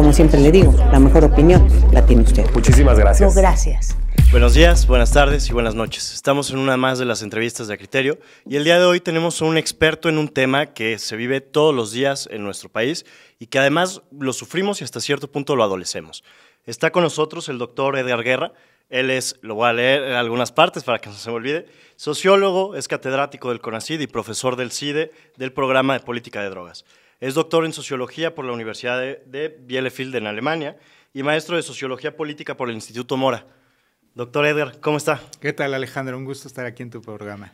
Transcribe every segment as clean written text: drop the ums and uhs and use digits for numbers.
como siempre le digo, la mejor opinión la tiene usted. Muchísimas gracias. No, gracias. Buenos días, buenas tardes y buenas noches. Estamos en una más de las entrevistas de A Criterio y el día de hoy tenemos a un experto en un tema que se vive todos los días en nuestro país y que además lo sufrimos y hasta cierto punto lo adolecemos. Está con nosotros el doctor Edgar Guerra. Él es, lo voy a leer en algunas partes para que no se me olvide, sociólogo, es catedrático del CONACYT y profesor del CIDE del programa de política de drogas. Es doctor en sociología por la Universidad de Bielefeld en Alemania y maestro de sociología política por el Instituto Mora. Doctor Edgar, ¿cómo está? ¿Qué tal, Alejandro? Un gusto estar aquí en tu programa.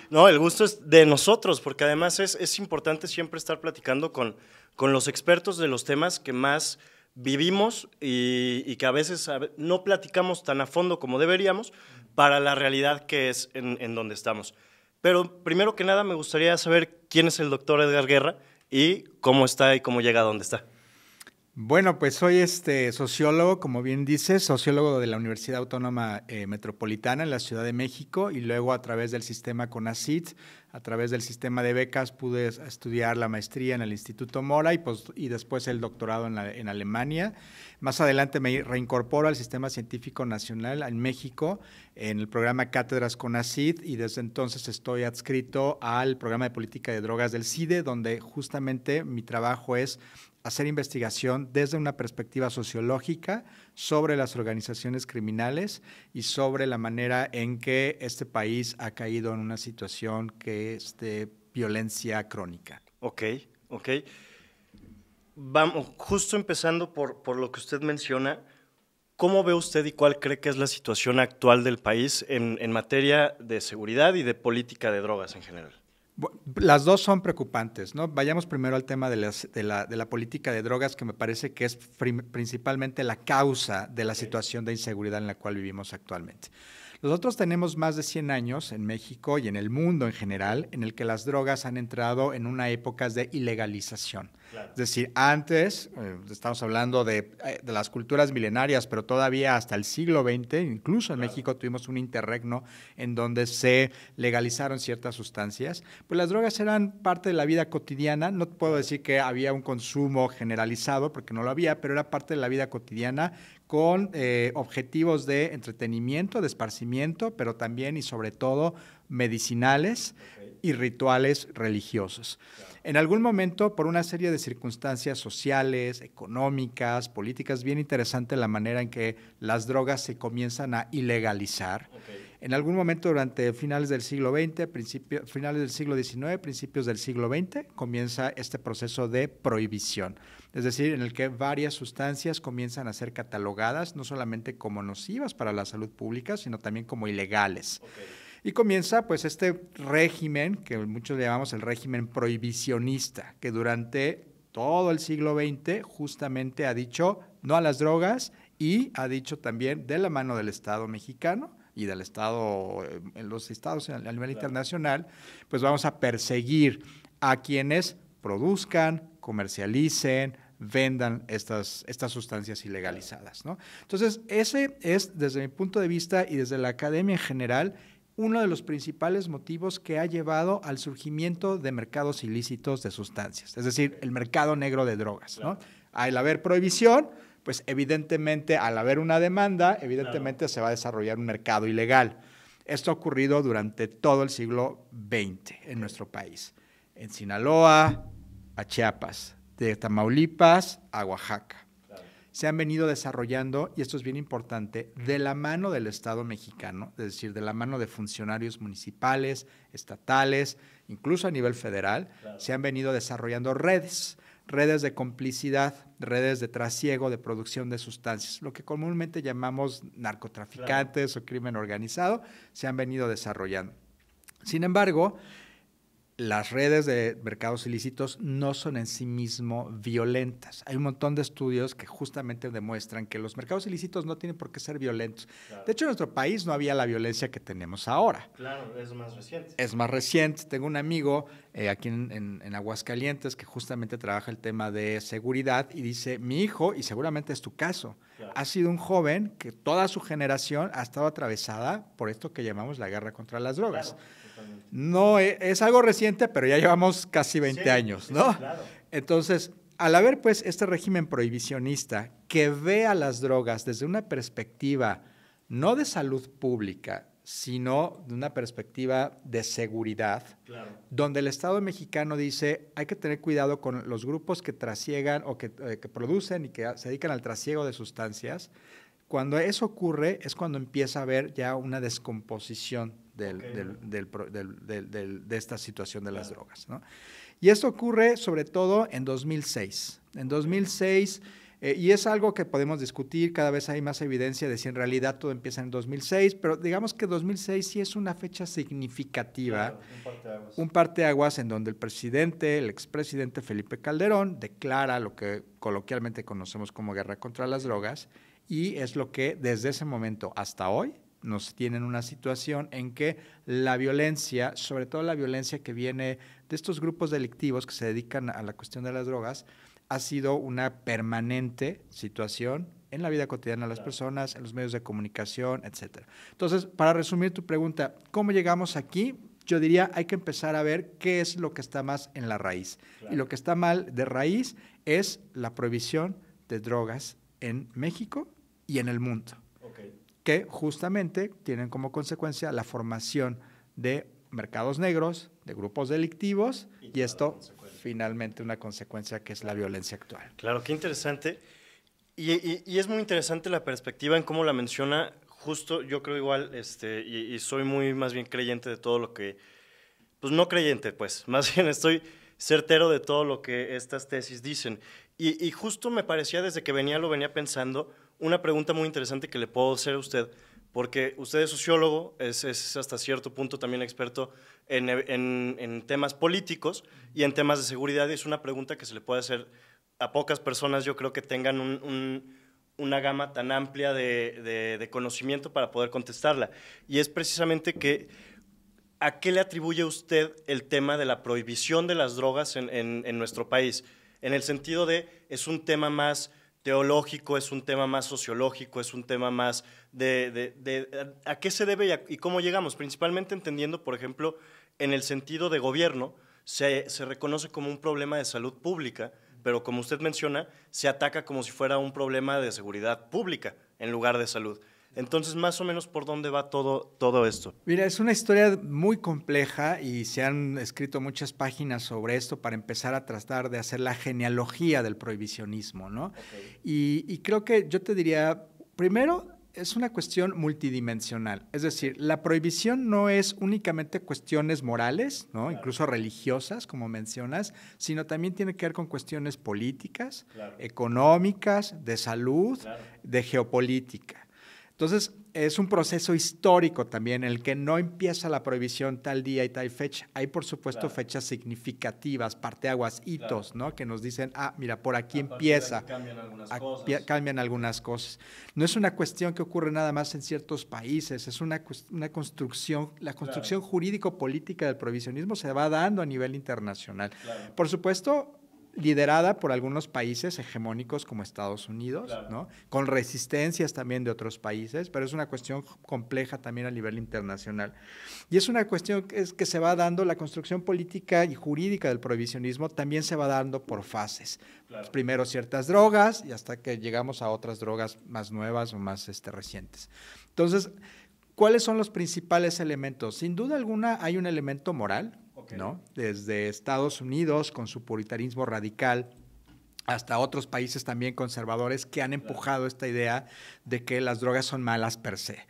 No, el gusto es de nosotros, porque además es importante siempre estar platicando con los expertos de los temas que más vivimos y que a veces no platicamos tan a fondo como deberíamos para la realidad que es en donde estamos. Pero primero que nada me gustaría saber quién es el doctor Edgar Guerra y cómo está y cómo llega a donde está. Bueno, pues soy sociólogo, como bien dices, sociólogo de la Universidad Autónoma Metropolitana en la Ciudad de México y luego a través del sistema CONACYT, a través del sistema de becas pude estudiar la maestría en el Instituto Mora y después el doctorado en Alemania. Más adelante me reincorporo al Sistema Científico Nacional en México en el programa Cátedras CONACYT y desde entonces estoy adscrito al programa de política de drogas del CIDE, donde justamente mi trabajo es hacer investigación desde una perspectiva sociológica sobre las organizaciones criminales y sobre la manera en que este país ha caído en una situación que es de violencia crónica. Ok. Vamos, justo empezando por lo que usted menciona, ¿cómo ve usted y cuál cree que es la situación actual del país en materia de seguridad y de política de drogas en general? Las dos son preocupantes, ¿no? Vayamos primero al tema de la política de drogas, que me parece que es principalmente la causa de la situación de inseguridad en la cual vivimos actualmente. Nosotros tenemos más de 100 años en México y en el mundo en general en el que las drogas han entrado en una época de ilegalización. Claro. Es decir, antes, estamos hablando de las culturas milenarias, pero todavía hasta el siglo XX, incluso en México tuvimos un interregno en donde se legalizaron ciertas sustancias, pues las drogas eran parte de la vida cotidiana. No puedo decir que había un consumo generalizado, porque no lo había, pero era parte de la vida cotidiana con objetivos de entretenimiento, de esparcimiento, pero también y sobre todo medicinales y rituales religiosos. Claro. En algún momento, por una serie de circunstancias sociales, económicas, políticas, bien interesante la manera en que las drogas se comienzan a ilegalizar. En algún momento durante finales del siglo XX, finales del siglo XIX, principios del siglo XX, comienza este proceso de prohibición. Es decir, en el que varias sustancias comienzan a ser catalogadas, no solamente como nocivas para la salud pública, sino también como ilegales. Y comienza pues este régimen, que muchos le llamamos el régimen prohibicionista, que durante todo el siglo XX justamente ha dicho no a las drogas y ha dicho también de la mano del Estado mexicano y del Estado, en los estados a nivel internacional, pues vamos a perseguir a quienes produzcan, comercialicen, vendan estas sustancias ilegalizadas, ¿no? Entonces, ese es, desde mi punto de vista y desde la academia en general, uno de los principales motivos que ha llevado al surgimiento de mercados ilícitos de sustancias, es decir, el mercado negro de drogas, ¿no? Al haber prohibición, pues evidentemente al haber una demanda, evidentemente se va a desarrollar un mercado ilegal. Esto ha ocurrido durante todo el siglo XX en nuestro país, en Sinaloa, a Chiapas, de Tamaulipas a Oaxaca. Se han venido desarrollando, y esto es bien importante, de la mano del Estado mexicano, es decir, de la mano de funcionarios municipales, estatales, incluso a nivel federal, se han venido desarrollando redes de complicidad, redes de trasiego, de producción de sustancias, lo que comúnmente llamamos narcotraficantes o crimen organizado, se han venido desarrollando. Sin embargo, las redes de mercados ilícitos no son en sí mismo violentas. Hay un montón de estudios que justamente demuestran que los mercados ilícitos no tienen por qué ser violentos. Claro. De hecho, en nuestro país no había la violencia que tenemos ahora. Claro, es más reciente. Es más reciente. Tengo un amigo aquí en Aguascalientes que justamente trabaja el tema de seguridad y dice, mi hijo, y seguramente es tu caso, ha sido un joven que toda su generación ha estado atravesada por esto que llamamos la guerra contra las drogas. Claro. No es algo reciente, pero ya llevamos casi 20 años, ¿no? Claro. Entonces, al haber pues este régimen prohibicionista que ve a las drogas desde una perspectiva no de salud pública, sino de una perspectiva de seguridad, donde el Estado mexicano dice hay que tener cuidado con los grupos que trasiegan o que producen y que se dedican al trasiego de sustancias. Cuando eso ocurre es cuando empieza a haber ya una descomposición de esta situación de las drogas, ¿no? Y esto ocurre sobre todo en 2006. En 2006, y es algo que podemos discutir, cada vez hay más evidencia de si en realidad todo empieza en 2006, pero digamos que 2006 sí es una fecha significativa, un parteaguas en donde el expresidente Felipe Calderón declara lo que coloquialmente conocemos como guerra contra las drogas, y es lo que desde ese momento hasta hoy nos tiene en una situación en que la violencia, sobre todo la violencia que viene de estos grupos delictivos que se dedican a la cuestión de las drogas, ha sido una permanente situación en la vida cotidiana de las personas, en los medios de comunicación, etcétera. Entonces, para resumir tu pregunta, ¿cómo llegamos aquí? Yo diría, hay que empezar a ver qué es lo que está más en la raíz. Y lo que está mal de raíz es la prohibición de drogas en México y en el mundo, que justamente tienen como consecuencia la formación de mercados negros, de grupos delictivos, y esto finalmente una consecuencia que es la violencia actual. Claro, qué interesante. Y es muy interesante la perspectiva en cómo la menciona. Justo yo creo igual, y soy muy más bien creyente de todo lo que, pues no creyente, pues, más bien estoy certero de todo lo que estas tesis dicen. Y justo me parecía desde que lo venía pensando, una pregunta muy interesante que le puedo hacer a usted, porque usted es sociólogo, es hasta cierto punto también experto en temas políticos y en temas de seguridad, y es una pregunta que se le puede hacer a pocas personas, yo creo, que tengan una gama tan amplia de conocimiento para poder contestarla. Y es precisamente que, ¿a qué le atribuye usted el tema de la prohibición de las drogas en nuestro país? En el sentido de, ¿es un tema más teológico, es un tema más sociológico, es un tema más a qué se debe y cómo llegamos? Principalmente entendiendo, por ejemplo, en el sentido de gobierno, se reconoce como un problema de salud pública, pero como usted menciona, se ataca como si fuera un problema de seguridad pública en lugar de salud. Entonces, más o menos, ¿por dónde va todo esto? Mira, es una historia muy compleja y se han escrito muchas páginas sobre esto para empezar a tratar de hacer la genealogía del prohibicionismo, ¿no? Y creo que yo te diría, primero, es una cuestión multidimensional. Es decir, la prohibición no es únicamente cuestiones morales, ¿no? Incluso religiosas, como mencionas, sino también tiene que ver con cuestiones políticas, económicas, de salud, de geopolítica. Entonces, es un proceso histórico también en el que no empieza la prohibición tal día y tal fecha. Hay, por supuesto, fechas significativas, parteaguas, hitos, ¿no? Que nos dicen, mira, por aquí empieza. Cambian algunas cosas. No es una cuestión que ocurre nada más en ciertos países, es una construcción, la construcción jurídico-política del prohibicionismo se va dando a nivel internacional. Por supuesto, liderada por algunos países hegemónicos como Estados Unidos, ¿no? Con resistencias también de otros países, pero es una cuestión compleja también a nivel internacional. Y es una cuestión que se va dando, la construcción política y jurídica del prohibicionismo también se va dando por fases. Primero ciertas drogas y hasta que llegamos a otras drogas más nuevas o más recientes. Entonces, ¿cuáles son los principales elementos? Sin duda alguna hay un elemento moral, ¿no? Desde Estados Unidos con su puritanismo radical hasta otros países también conservadores que han empujado esta idea de que las drogas son malas per se.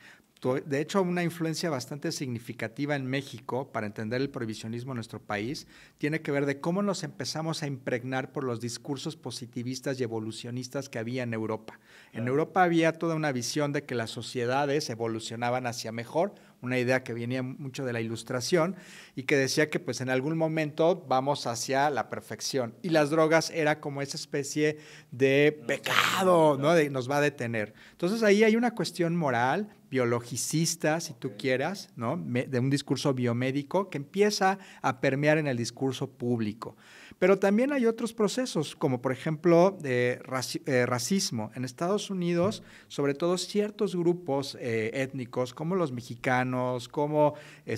De hecho, una influencia bastante significativa en México para entender el prohibicionismo en nuestro país tiene que ver de cómo nos empezamos a impregnar por los discursos positivistas y evolucionistas que había en Europa. En Europa había toda una visión de que las sociedades evolucionaban hacia mejor, una idea que venía mucho de la Ilustración y que decía que pues en algún momento vamos hacia la perfección y las drogas era como esa especie de pecado, ¿no? Nos va a detener. Entonces ahí hay una cuestión moral, biologicista, si tú quieras, ¿no? De un discurso biomédico que empieza a permear en el discurso público. Pero también hay otros procesos, como por ejemplo racismo. En Estados Unidos, sobre todo ciertos grupos étnicos, como los mexicanos, como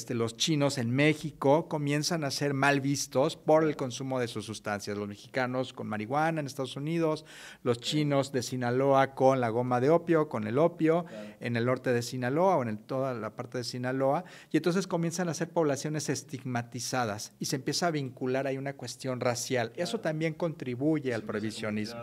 los chinos en México, comienzan a ser mal vistos por el consumo de sus sustancias. Los mexicanos con marihuana en Estados Unidos, los chinos de Sinaloa con la goma de opio, con el opio, en el norte de Sinaloa o en toda la parte de Sinaloa, y entonces comienzan a ser poblaciones estigmatizadas y se empieza a vincular ahí una cuestión racial. Eso también contribuye al prohibicionismo.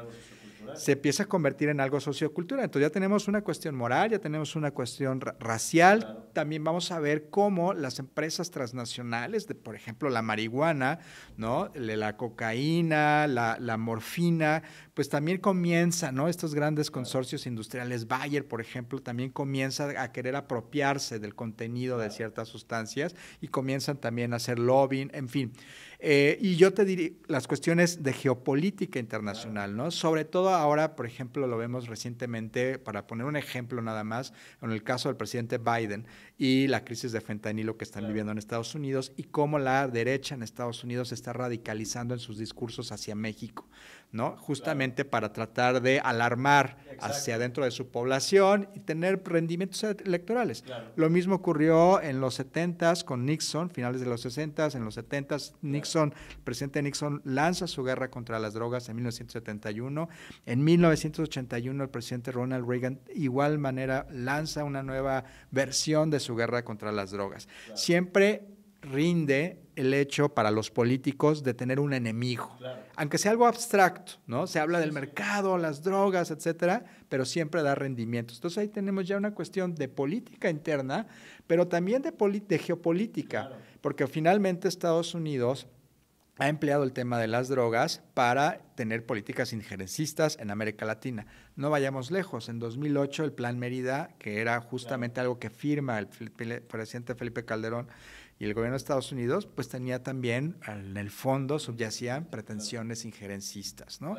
Se empieza a convertir en algo sociocultural. Entonces ya tenemos una cuestión moral, ya tenemos una cuestión racial. También vamos a ver cómo las empresas transnacionales, por ejemplo, la marihuana, ¿no? La cocaína, la morfina, pues también comienzan, ¿no? Estos grandes consorcios industriales, Bayer, por ejemplo, también comienza a querer apropiarse del contenido de ciertas sustancias y comienzan también a hacer lobbying, en fin. Y yo te diría las cuestiones de geopolítica internacional, ¿no? Sobre todo ahora, por ejemplo, lo vemos recientemente, para poner un ejemplo nada más, en el caso del presidente Biden y la crisis de fentanilo que están viviendo en Estados Unidos y cómo la derecha en Estados Unidos se está radicalizando en sus discursos hacia México, ¿no? Justamente para tratar de alarmar hacia dentro de su población y tener rendimientos electorales. Lo mismo ocurrió en los 70s con Nixon, finales de los 60s, en los 70s Nixon, el presidente Nixon lanza su guerra contra las drogas en 1971. En 1981 el presidente Ronald Reagan igual manera lanza una nueva versión de su guerra contra las drogas. Siempre rinde el hecho para los políticos de tener un enemigo, aunque sea algo abstracto, ¿no? Se habla del mercado, las drogas, etcétera, pero siempre da rendimientos. Entonces ahí tenemos ya una cuestión de política interna, pero también de geopolítica, porque finalmente Estados Unidos ha empleado el tema de las drogas para tener políticas injerencistas en América Latina. No vayamos lejos. En 2008 el Plan Mérida, que era justamente algo que firma el presidente Felipe Calderón y el gobierno de Estados Unidos, pues tenía también, en el fondo, subyacían pretensiones injerencistas, ¿no?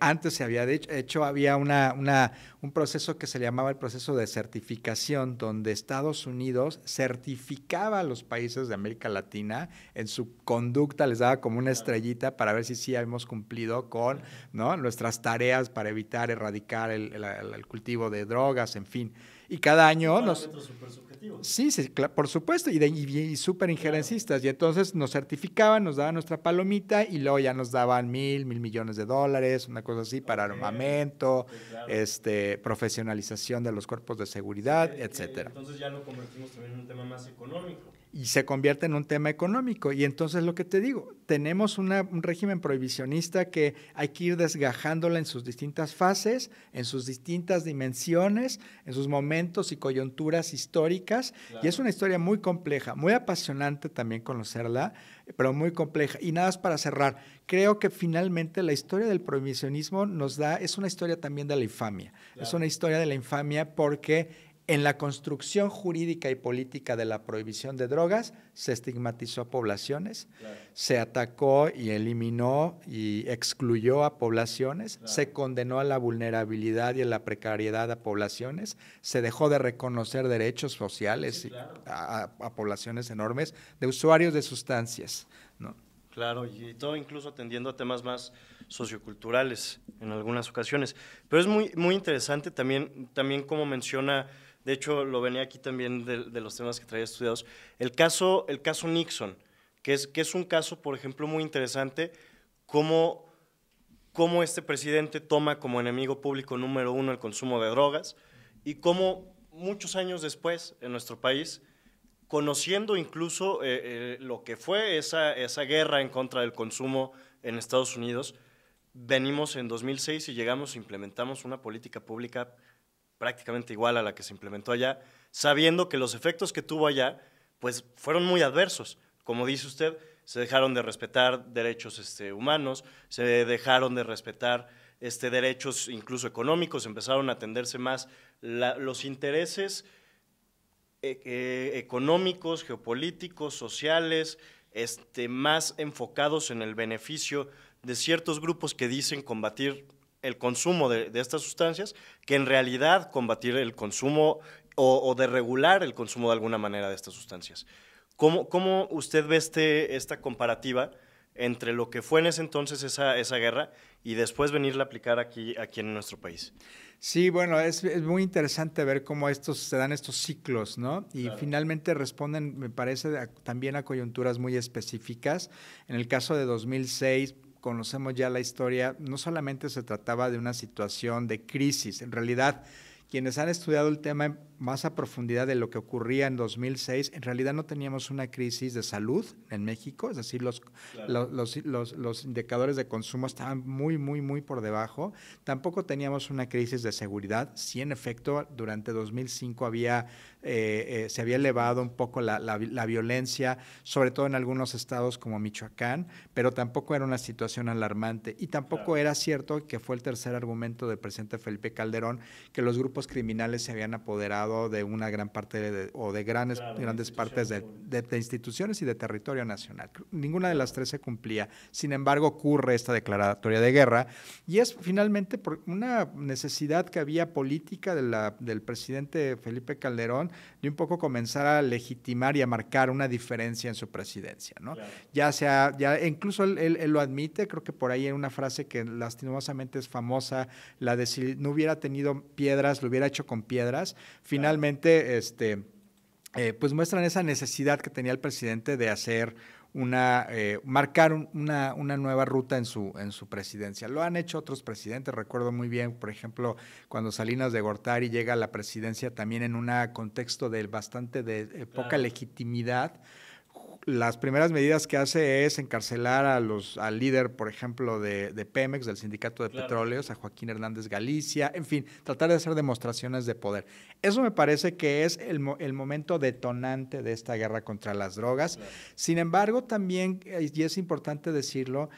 Antes se había hecho, había un proceso que se llamaba el proceso de certificación, donde Estados Unidos certificaba a los países de América Latina en su conducta, les daba como una estrellita para ver si sí hemos cumplido con, ¿no?, nuestras tareas para evitar, erradicar el cultivo de drogas, en fin. Y cada año Sí, por supuesto, y súper injerencistas. Y entonces nos certificaban, nos daban nuestra palomita y luego ya nos daban $1,000 millones, una cosa así, para armamento, profesionalización de los cuerpos de seguridad, etcétera. Entonces ya lo convertimos también en un tema más económico. Y se convierte en un tema económico. Y entonces lo que te digo, tenemos un régimen prohibicionista que hay que ir desgajándola en sus distintas fases, en sus distintas dimensiones, en sus momentos y coyunturas históricas. Y es una historia muy compleja, muy apasionante también conocerla, pero muy compleja. Y nada más para cerrar, creo que finalmente la historia del prohibicionismo es una historia también de la infamia. Es una historia de la infamia porque en la construcción jurídica y política de la prohibición de drogas se estigmatizó a poblaciones, se atacó y eliminó y excluyó a poblaciones, se condenó a la vulnerabilidad y a la precariedad a poblaciones, se dejó de reconocer derechos sociales a poblaciones enormes de usuarios de sustancias, ¿no? Claro, y todo incluso atendiendo a temas más socioculturales en algunas ocasiones. Pero es muy, muy interesante también como menciona. De hecho, lo venía aquí también de los temas que traía estudiados. El caso Nixon, que es un caso, por ejemplo, muy interesante, cómo este presidente toma como enemigo público número uno el consumo de drogas y cómo muchos años después en nuestro país, conociendo incluso lo que fue esa guerra en contra del consumo en Estados Unidos, venimos en 2006 y llegamos e implementamos una política pública prácticamente igual a la que se implementó allá, sabiendo que los efectos que tuvo allá pues fueron muy adversos. Como dice usted, se dejaron de respetar derechos humanos, se dejaron de respetar derechos incluso económicos, empezaron a atenderse más los intereses económicos, geopolíticos, sociales, más enfocados en el beneficio de ciertos grupos que dicen combatir el consumo de estas sustancias, que en realidad combatir el consumo o de regular el consumo de alguna manera de estas sustancias. ¿Cómo usted ve esta comparativa entre lo que fue en ese entonces esa guerra y después venirla a aplicar aquí en nuestro país? Sí, bueno, es muy interesante ver cómo se dan estos ciclos, ¿no? Y claro, finalmente responden, me parece, también a coyunturas muy específicas. En el caso de 2006, conocemos ya la historia, no solamente se trataba de una situación de crisis, en realidad quienes han estudiado el tema más a profundidad de lo que ocurría en 2006, en realidad no teníamos una crisis de salud en México, es decir, los indicadores de consumo estaban muy por debajo. Tampoco teníamos una crisis de seguridad. Sí, en efecto, durante 2005 se había elevado un poco la violencia, sobre todo en algunos estados como Michoacán, pero tampoco era una situación alarmante. Y tampoco era cierto, que fue el tercer argumento del presidente Felipe Calderón, que los grupos criminales se habían apoderado de una gran parte de grandes partes de instituciones y de territorio nacional. Ninguna de las tres se cumplía. Sin embargo, ocurre esta declaratoria de guerra y es finalmente por una necesidad que había política del presidente Felipe Calderón de un poco comenzar a legitimar y a marcar una diferencia en su presidencia, ¿no? Claro. Ya incluso él lo admite, creo que por ahí hay una frase que lastimosamente es famosa, la de si no hubiera tenido piedras, lo hubiera hecho con piedras. Finalmente, pues muestran esa necesidad que tenía el presidente de hacer marcar una nueva ruta en su presidencia. Lo han hecho otros presidentes, recuerdo muy bien, por ejemplo, cuando Salinas de Gortari llega a la presidencia también en un contexto de poca legitimidad. Las primeras medidas que hace es encarcelar al líder, por ejemplo, de Pemex, del Sindicato de Petróleos, a Joaquín Hernández Galicia, en fin, tratar de hacer demostraciones de poder. Eso me parece que es el momento detonante de esta guerra contra las drogas. Claro. Sin embargo, también, y es importante decirlo,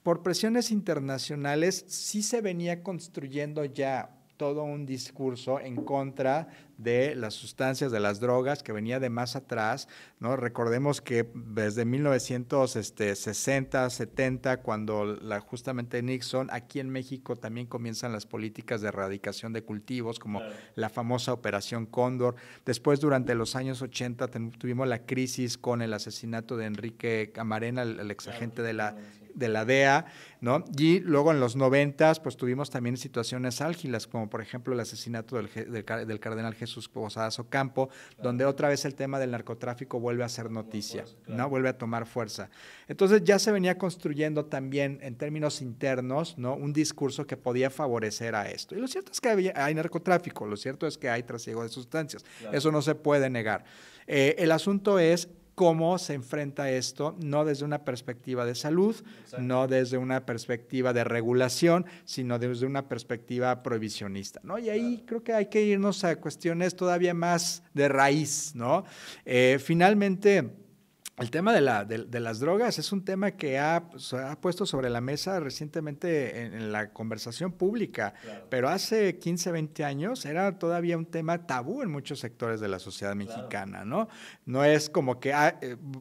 por presiones internacionales sí se venía construyendo ya todo un discurso en contra de las sustancias, de las drogas, que venía de más atrás, ¿no? Recordemos que desde 1960, 70, cuando justamente Nixon, aquí en México también comienzan las políticas de erradicación de cultivos, como la famosa Operación Cóndor. Después, durante los años 80, tuvimos la crisis con el asesinato de Enrique Camarena, el exagente de la DEA, ¿no? Y luego en los 90, pues tuvimos también situaciones álgidas, como por ejemplo el asesinato del cardenal Jesús Posadas Ocampo, donde otra vez el tema del narcotráfico vuelve a ser noticia, ¿no? Vuelve a tomar fuerza. Entonces ya se venía construyendo también en términos internos, ¿no? Un discurso que podía favorecer a esto. Y lo cierto es que hay narcotráfico, lo cierto es que hay trasiego de sustancias, eso no se puede negar. El asunto es cómo se enfrenta esto, no desde una perspectiva de salud, no desde una perspectiva de regulación, sino desde una perspectiva prohibicionista, ¿no? Y ahí creo que hay que irnos a cuestiones todavía más de raíz, ¿no? Finalmente, el tema de las drogas es un tema que se ha puesto sobre la mesa recientemente en la conversación pública, pero hace 15, 20 años era todavía un tema tabú en muchos sectores de la sociedad mexicana, ¿no? No es como que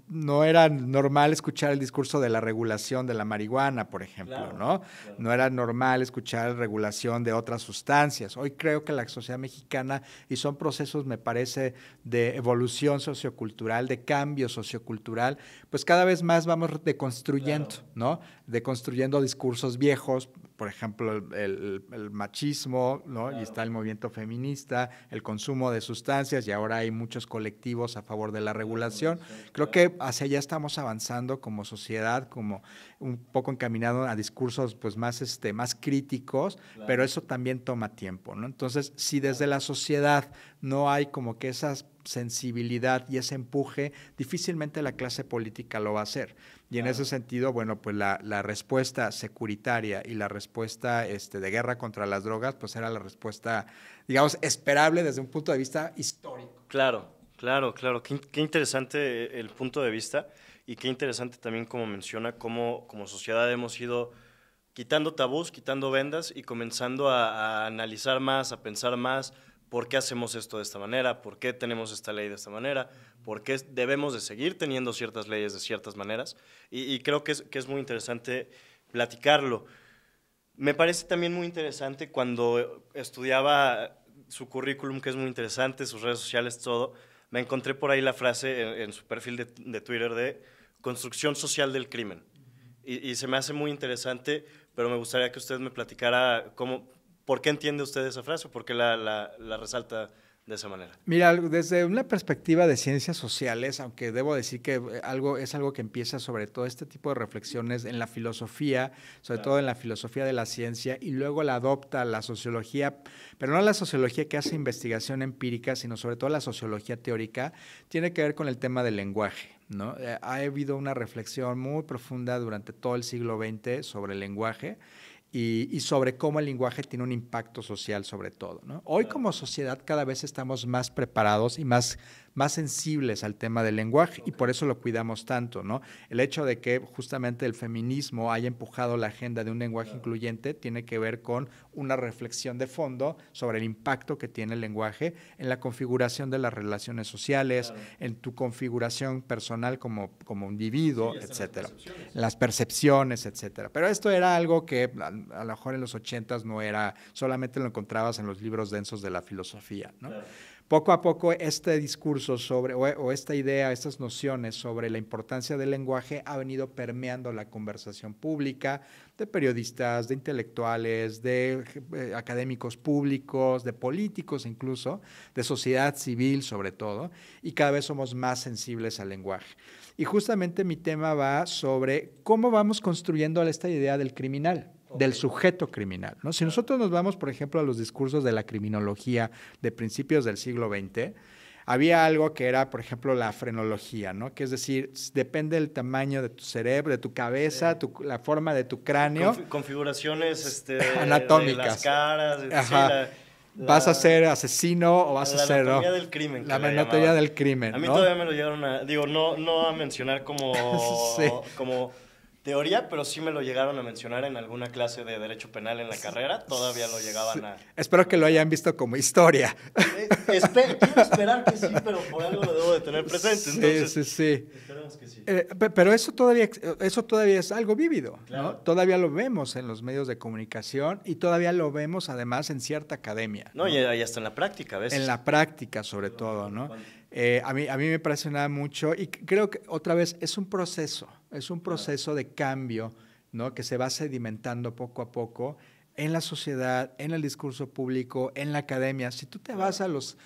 no era normal escuchar el discurso de la regulación de la marihuana, por ejemplo, ¿no? No era normal escuchar regulación de otras sustancias. Hoy creo que la sociedad mexicana, y son procesos, me parece, de evolución sociocultural, de cambio sociocultural, pues cada vez más vamos deconstruyendo, ¿no? Deconstruyendo discursos viejos, por ejemplo, el machismo, ¿no? Y está el movimiento feminista, el consumo de sustancias, y ahora hay muchos colectivos a favor de la regulación. Creo que hacia allá estamos avanzando como sociedad, como un poco encaminado a discursos pues más críticos, pero eso también toma tiempo, ¿no? Entonces, si desde la sociedad no hay como que esa sensibilidad y ese empuje, difícilmente la clase política lo va a hacer. Y en ese sentido, bueno, pues la respuesta securitaria y la respuesta de guerra contra las drogas, pues era la respuesta, digamos, esperable desde un punto de vista histórico. Claro. Qué interesante el punto de vista y qué interesante también como menciona cómo como sociedad hemos ido quitando tabús, quitando vendas y comenzando a analizar más, a pensar más. ¿Por qué hacemos esto de esta manera? ¿Por qué tenemos esta ley de esta manera? ¿Por qué debemos de seguir teniendo ciertas leyes de ciertas maneras? Y creo que es muy interesante platicarlo. Me parece también muy interesante cuando estudiaba su currículum, que es muy interesante, sus redes sociales, todo, me encontré por ahí la frase en su perfil de Twitter de construcción social del crimen. Y se me hace muy interesante, pero me gustaría que usted me platicara por qué entiende usted esa frase o por qué la resalta de esa manera. Mira, desde una perspectiva de ciencias sociales, aunque debo decir que es algo que empieza sobre todo este tipo de reflexiones en la filosofía, sobre todo en la filosofía de la ciencia, y luego la adopta la sociología, pero no la sociología que hace investigación empírica, sino sobre todo la sociología teórica, tiene que ver con el tema del lenguaje, ¿no? Ha habido una reflexión muy profunda durante todo el siglo XX sobre el lenguaje, y sobre cómo el lenguaje tiene un impacto social sobre todo, ¿no? Hoy como sociedad cada vez estamos más preparados y más sensibles al tema del lenguaje y por eso lo cuidamos tanto, ¿no? El hecho de que justamente el feminismo haya empujado la agenda de un lenguaje incluyente tiene que ver con una reflexión de fondo sobre el impacto que tiene el lenguaje en la configuración de las relaciones sociales, en tu configuración personal como individuo, etcétera, las percepciones, etcétera. Pero esto era algo que a lo mejor en los 80s no era, solamente lo encontrabas en los libros densos de la filosofía, ¿no? Claro. Poco a poco este discurso sobre, o esta idea, estas nociones sobre la importancia del lenguaje ha venido permeando la conversación pública de periodistas, de intelectuales, de académicos públicos, de políticos incluso, de sociedad civil sobre todo, y cada vez somos más sensibles al lenguaje. Y justamente mi tema va sobre cómo vamos construyendo esta idea del criminal. Del sujeto criminal, ¿no? Si nosotros nos vamos, por ejemplo, a los discursos de la criminología de principios del siglo XX, había algo que era, por ejemplo, la frenología, ¿no? Que es decir, depende del tamaño de tu cerebro, de tu cabeza, la forma de tu cráneo. Configuraciones anatómicas. De las caras. Ajá. ¿Vas a ser asesino o vas a ser...? La anatomía del crimen. La anatomía del crimen, a mí ¿no? todavía me lo llegaron a... Digo, no a mencionar como... sí. como teoría, pero sí me lo llegaron a mencionar en alguna clase de Derecho Penal en la carrera, todavía lo llegaban a... Espero que lo hayan visto como historia. Quiero esperar que sí, pero por algo lo debo de tener presente, entonces... Sí. Esperemos que sí. Pero eso todavía es algo vívido, claro. ¿no? Todavía lo vemos en los medios de comunicación y todavía lo vemos además en cierta academia. No, y hasta en la práctica, a veces. En la práctica, sobre todo, ¿no? A mí me impresiona mucho y creo que otra vez es un proceso de cambio, ¿no? Que se va sedimentando poco a poco en la sociedad, en el discurso público, en la academia. Si tú te vas a los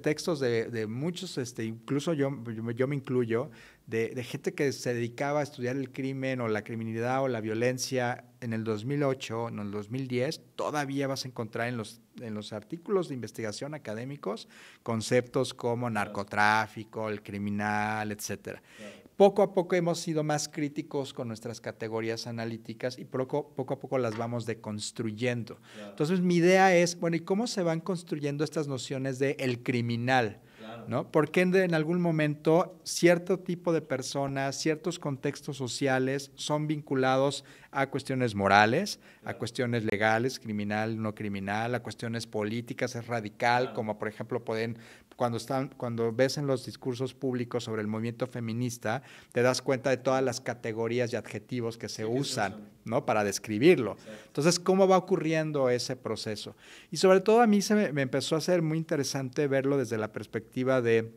textos de muchos, incluso yo me incluyo, de gente que se dedicaba a estudiar el crimen o la criminalidad o la violencia en el 2008, en el 2010, todavía vas a encontrar en los artículos de investigación académicos conceptos como narcotráfico, el criminal, etcétera. Poco a poco hemos sido más críticos con nuestras categorías analíticas y poco a poco las vamos deconstruyendo. Claro. Entonces, mi idea es, bueno, ¿y cómo se van construyendo estas nociones de el criminal? Claro. ¿No? Porque en algún momento cierto tipo de personas, ciertos contextos sociales son vinculados a cuestiones morales, claro, a cuestiones legales, criminal, no criminal, a cuestiones políticas, es radical, claro, como por ejemplo cuando ves en los discursos públicos sobre el movimiento feminista, te das cuenta de todas las categorías y adjetivos que se usan, ¿no? Para describirlo. Exacto. Entonces, ¿cómo va ocurriendo ese proceso? Y sobre todo a mí me empezó a ser muy interesante verlo desde la perspectiva de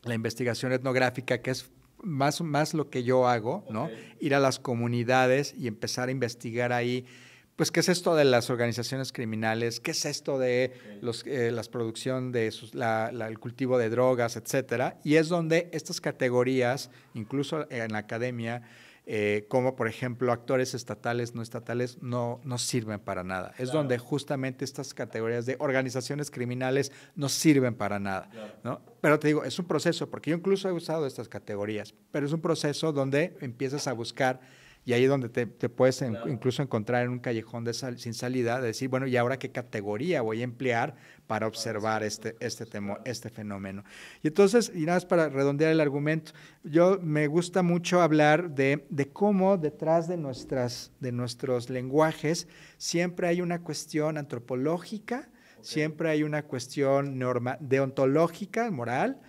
la investigación etnográfica, que es más lo que yo hago, ¿no? Okay. Ir a las comunidades y empezar a investigar ahí, pues, ¿qué es esto de las organizaciones criminales? ¿Qué es esto de la producción de el cultivo de drogas, etcétera? Y es donde estas categorías, incluso en la academia, como por ejemplo actores estatales, no estatales, no sirven para nada. Es donde justamente estas categorías de organizaciones criminales no sirven para nada, ¿no? Pero te digo, es un proceso, porque yo incluso he usado estas categorías, pero es un proceso donde empiezas a buscar. Y ahí es donde te puedes incluso encontrar en un callejón sin salida, de decir, bueno, ¿y ahora qué categoría voy a emplear para observar este fenómeno? Y entonces, y nada más para redondear el argumento, me gusta mucho hablar de cómo detrás de nuestros lenguajes siempre hay una cuestión antropológica, siempre hay una cuestión deontológica, moral,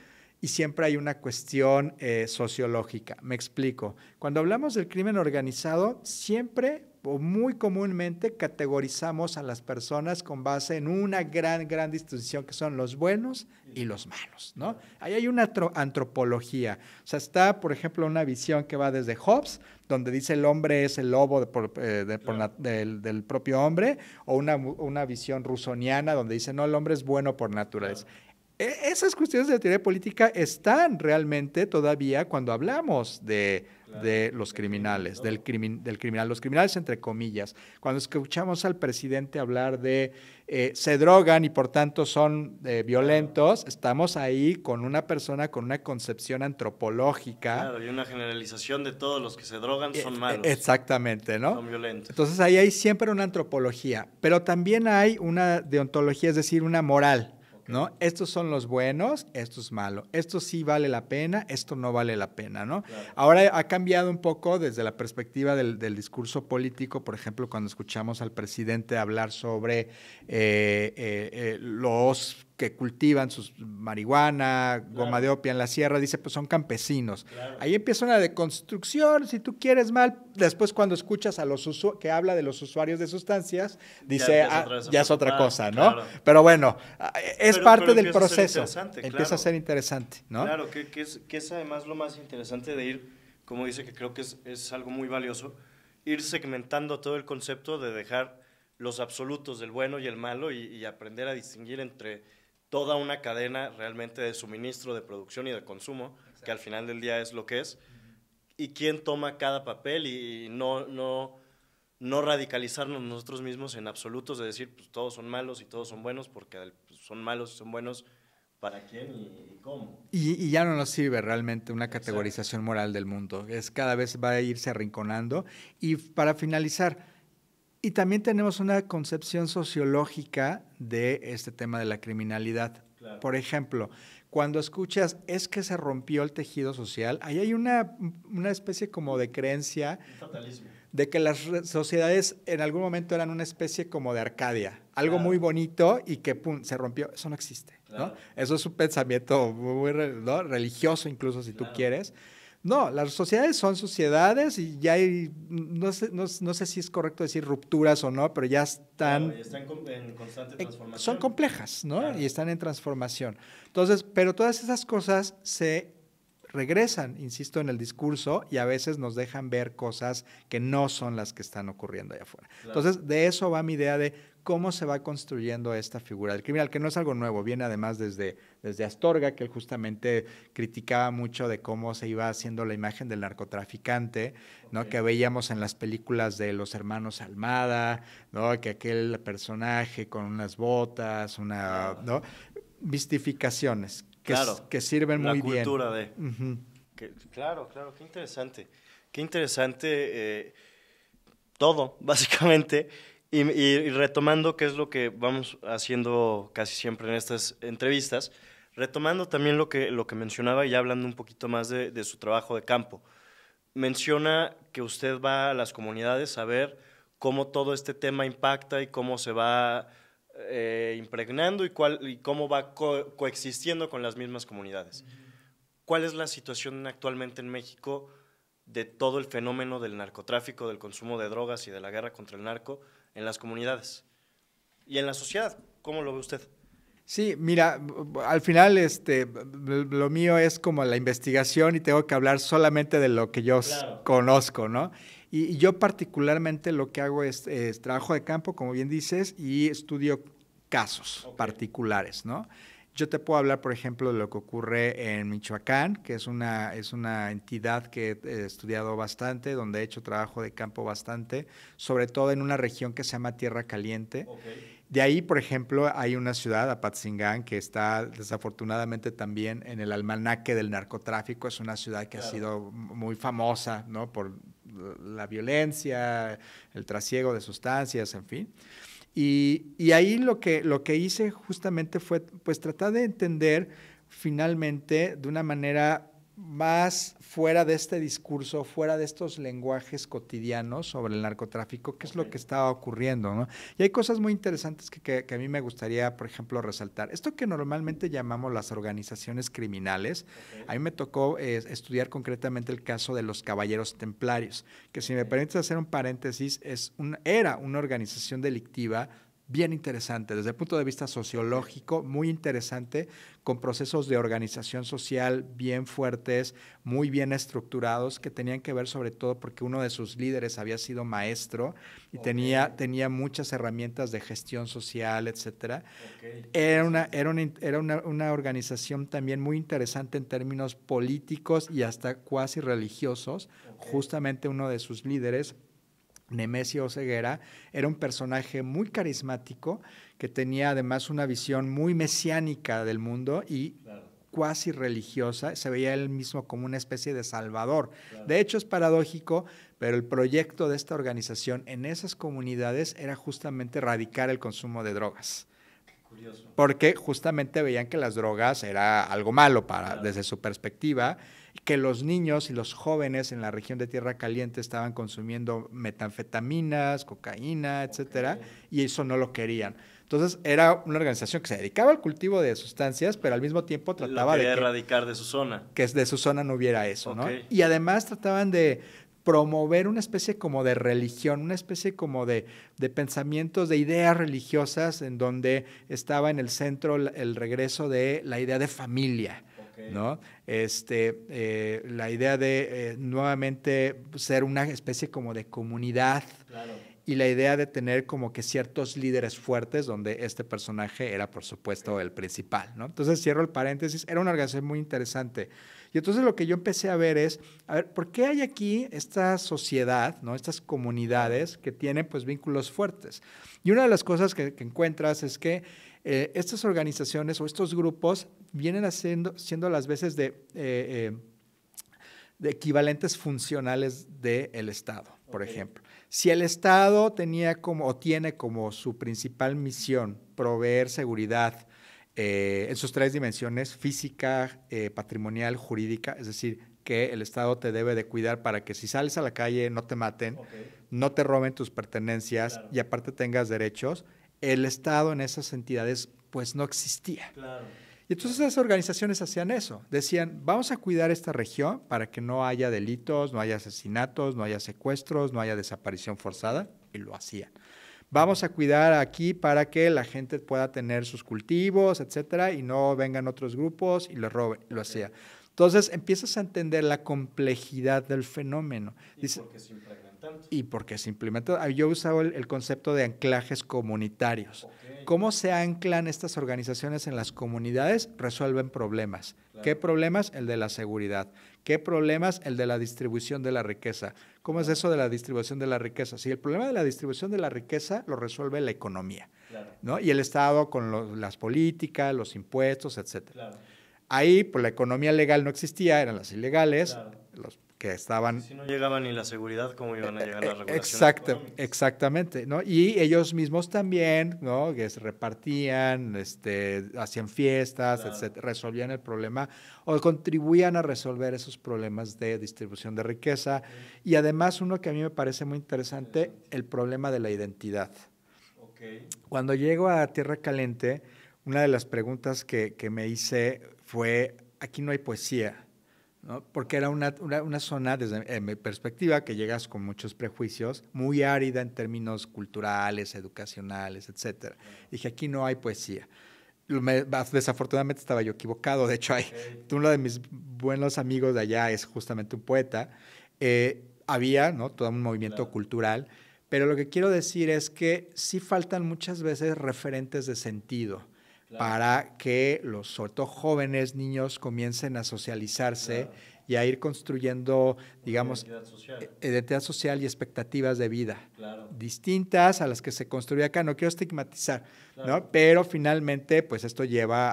y siempre hay una cuestión sociológica. Me explico. Cuando hablamos del crimen organizado, siempre o muy comúnmente categorizamos a las personas con base en una gran distinción que son los buenos y los malos, ¿no? Ahí hay una antropología. O sea, está, por ejemplo, una visión que va desde Hobbes, donde dice el hombre es el lobo del propio hombre, o una visión rusoniana donde dice no, el hombre es bueno por naturaleza. Esas cuestiones de la teoría política están realmente todavía cuando hablamos de los criminales, del criminal, los criminales entre comillas. Cuando escuchamos al presidente hablar de se drogan y por tanto son violentos, estamos ahí con una persona con una concepción antropológica. Claro, y una generalización de todos los que se drogan son malos. Exactamente, ¿no? Son violentos. Entonces ahí hay siempre una antropología, pero también hay una deontología, es decir, una moral. ¿No? Estos son los buenos, esto es malo, esto sí vale la pena, esto no vale la pena, ¿no? Claro. Ahora ha cambiado un poco desde la perspectiva del discurso político, por ejemplo, cuando escuchamos al presidente hablar sobre los que cultivan sus marihuana, goma de opio en la sierra, dice, pues son campesinos. Claro. Ahí empieza una deconstrucción, si tú quieres mal. Después cuando escuchas a los que habla de los usuarios de sustancias, dice, ya es otra cosa, ¿no? Claro. Pero bueno, es parte del proceso. Empieza a ser interesante, ¿no? Claro, que es además lo más interesante de ir, como dice, que creo que es algo muy valioso, ir segmentando todo el concepto de dejar los absolutos del bueno y el malo y aprender a distinguir entre toda una cadena realmente de suministro, de producción y de consumo, exacto, que al final del día es lo que es, y quién toma cada papel y no radicalizarnos nosotros mismos en absolutos de decir, pues todos son malos y todos son buenos, porque pues, son malos y son buenos, ¿para quién y cómo? Y ya no nos sirve realmente una categorización moral del mundo, cada vez va a irse arrinconando. Y para finalizar, y también tenemos una concepción sociológica de este tema de la criminalidad. Claro. Por ejemplo, cuando escuchas, es que se rompió el tejido social, ahí hay una especie como de creencia de que las sociedades en algún momento eran una especie como de Arcadia, algo muy bonito y que pum, se rompió. Eso no existe, claro, ¿no? Eso es un pensamiento muy, ¿no?, religioso incluso, si tú quieres. No, las sociedades son sociedades y ya hay, no sé si es correcto decir rupturas o no, pero ya están... Claro, y están en constante transformación. Son complejas, ¿no? Claro. Y están en transformación. Entonces, pero todas esas cosas se regresan, insisto, en el discurso y a veces nos dejan ver cosas que no son las que están ocurriendo allá afuera. Claro. Entonces, de eso va mi idea de cómo se va construyendo esta figura del criminal, que no es algo nuevo, viene además desde Astorga, que él justamente criticaba mucho de cómo se iba haciendo la imagen del narcotraficante, ¿no? Que veíamos en las películas de los hermanos Almada, ¿no? Que aquel personaje con unas botas, ¿no? Mistificaciones que sirven muy bien. La cultura de... Claro, qué interesante. Qué interesante todo, básicamente. Y retomando qué es lo que vamos haciendo casi siempre en estas entrevistas, retomando también lo que mencionaba y ya hablando un poquito más de su trabajo de campo. Menciona que usted va a las comunidades a ver cómo todo este tema impacta y cómo se va impregnando y cómo va coexistiendo con las mismas comunidades. ¿Cuál es la situación actualmente en México de todo el fenómeno del narcotráfico, del consumo de drogas y de la guerra contra el narco en las comunidades y en la sociedad? ¿Cómo lo ve usted? Sí, mira, al final lo mío es como la investigación y tengo que hablar solamente de lo que yo conozco, ¿no? Y yo particularmente lo que hago es trabajo de campo, como bien dices, y estudio casos particulares, ¿no? Yo te puedo hablar, por ejemplo, de lo que ocurre en Michoacán, que es una entidad que he estudiado bastante, donde he hecho trabajo de campo bastante, sobre todo en una región que se llama Tierra Caliente. De ahí, por ejemplo, hay una ciudad, Apatzingán, que está desafortunadamente también en el almanaque del narcotráfico. Es una ciudad que ha sido muy famosa, ¿no?, por la violencia, el trasiego de sustancias, en fin. Y ahí lo que hice justamente fue pues tratar de entender finalmente de una manera más fuera de este discurso, fuera de estos lenguajes cotidianos sobre el narcotráfico, qué es lo que estaba ocurriendo, ¿no? Y hay cosas muy interesantes que a mí me gustaría, por ejemplo, resaltar. Esto que normalmente llamamos las organizaciones criminales, a mí me tocó estudiar concretamente el caso de los Caballeros Templarios, que si me permites hacer un paréntesis, era una organización delictiva bien interesante, desde el punto de vista sociológico, muy interesante, con procesos de organización social bien fuertes, muy bien estructurados, que tenían que ver sobre todo porque uno de sus líderes había sido maestro y tenía muchas herramientas de gestión social, etcétera. Era una organización también muy interesante en términos políticos y hasta cuasi religiosos. Justamente uno de sus líderes, Nemesio Oseguera, era un personaje muy carismático que tenía además una visión muy mesiánica del mundo y cuasi religiosa. Se veía él mismo como una especie de salvador. De hecho, es paradójico, pero el proyecto de esta organización en esas comunidades era justamente erradicar el consumo de drogas. Curioso. Porque justamente veían que las drogas era algo malo desde su perspectiva, que los niños y los jóvenes en la región de Tierra Caliente estaban consumiendo metanfetaminas, cocaína, etcétera, y eso no lo querían. Entonces, era una organización que se dedicaba al cultivo de sustancias, pero al mismo tiempo trataba de erradicar de su zona. Que de su zona no hubiera eso, ¿no? Y además trataban de promover una especie como de religión, una especie como de pensamientos, de ideas religiosas, en donde estaba en el centro el regreso de la idea de familia, ¿no? La idea de nuevamente ser una especie como de comunidad. Y la idea de tener como que ciertos líderes fuertes, donde este personaje era, por supuesto, el principal, ¿no? Entonces, cierro el paréntesis, era una organización muy interesante. Y entonces lo que yo empecé a ver es, ¿por qué hay aquí esta sociedad, ¿no? Estas comunidades que tienen pues vínculos fuertes? Y una de las cosas que encuentras es que estas organizaciones o estos grupos vienen siendo a las veces de equivalentes funcionales del Estado, por ejemplo. Si el Estado tiene como su principal misión proveer seguridad en sus tres dimensiones, física, patrimonial, jurídica, es decir, que el Estado te debe de cuidar para que si sales a la calle no te maten, no te roben tus pertenencias y aparte tengas derechos, el Estado en esas entidades pues no existía. Y entonces esas organizaciones hacían eso, decían, vamos a cuidar esta región para que no haya delitos, no haya asesinatos, no haya secuestros, no haya desaparición forzada, y lo hacían. Vamos a cuidar aquí para que la gente pueda tener sus cultivos, etcétera, y no vengan otros grupos y lo roben, y lo hacía. Entonces empiezas a entender la complejidad del fenómeno. ¿Y por qué se impregnan tanto? Y por qué se implementa. Yo he usado el concepto de anclajes comunitarios. ¿Cómo se anclan estas organizaciones en las comunidades? Resuelven problemas. ¿Qué problemas? El de la seguridad. ¿Qué problemas? El de la distribución de la riqueza. ¿Cómo es eso de la distribución de la riqueza? Si el problema de la distribución de la riqueza lo resuelve la economía, ¿no? Y el Estado con las políticas, los impuestos, etcétera. Ahí, pues la economía legal no existía, eran las ilegales, los que estaban... Si no llegaba ni la seguridad, ¿cómo iban a llegar las regulaciones económicas? Exactamente, ¿no? Y ellos mismos también, ¿no? Que se repartían, hacían fiestas, etcétera, resolvían el problema o contribuían a resolver esos problemas de distribución de riqueza. Y además, uno que a mí me parece muy interesante, el problema de la identidad. Cuando llego a Tierra Caliente, una de las preguntas que me hice fue, aquí no hay poesía, ¿no? Porque era una zona, desde mi perspectiva, que llegas con muchos prejuicios, muy árida en términos culturales, educacionales, etcétera. Dije, aquí no hay poesía. Desafortunadamente estaba yo equivocado, de hecho uno de mis buenos amigos de allá es justamente un poeta. Había, ¿no?, todo un movimiento cultural, pero lo que quiero decir es que sí faltan muchas veces referentes de sentido para que sobre todo jóvenes, niños, comiencen a socializarse y a ir construyendo, digamos, Identidad social. identidad social y expectativas de vida Claro. distintas a las que se construye acá. No quiero estigmatizar, Claro. ¿no? Pero finalmente, pues esto lleva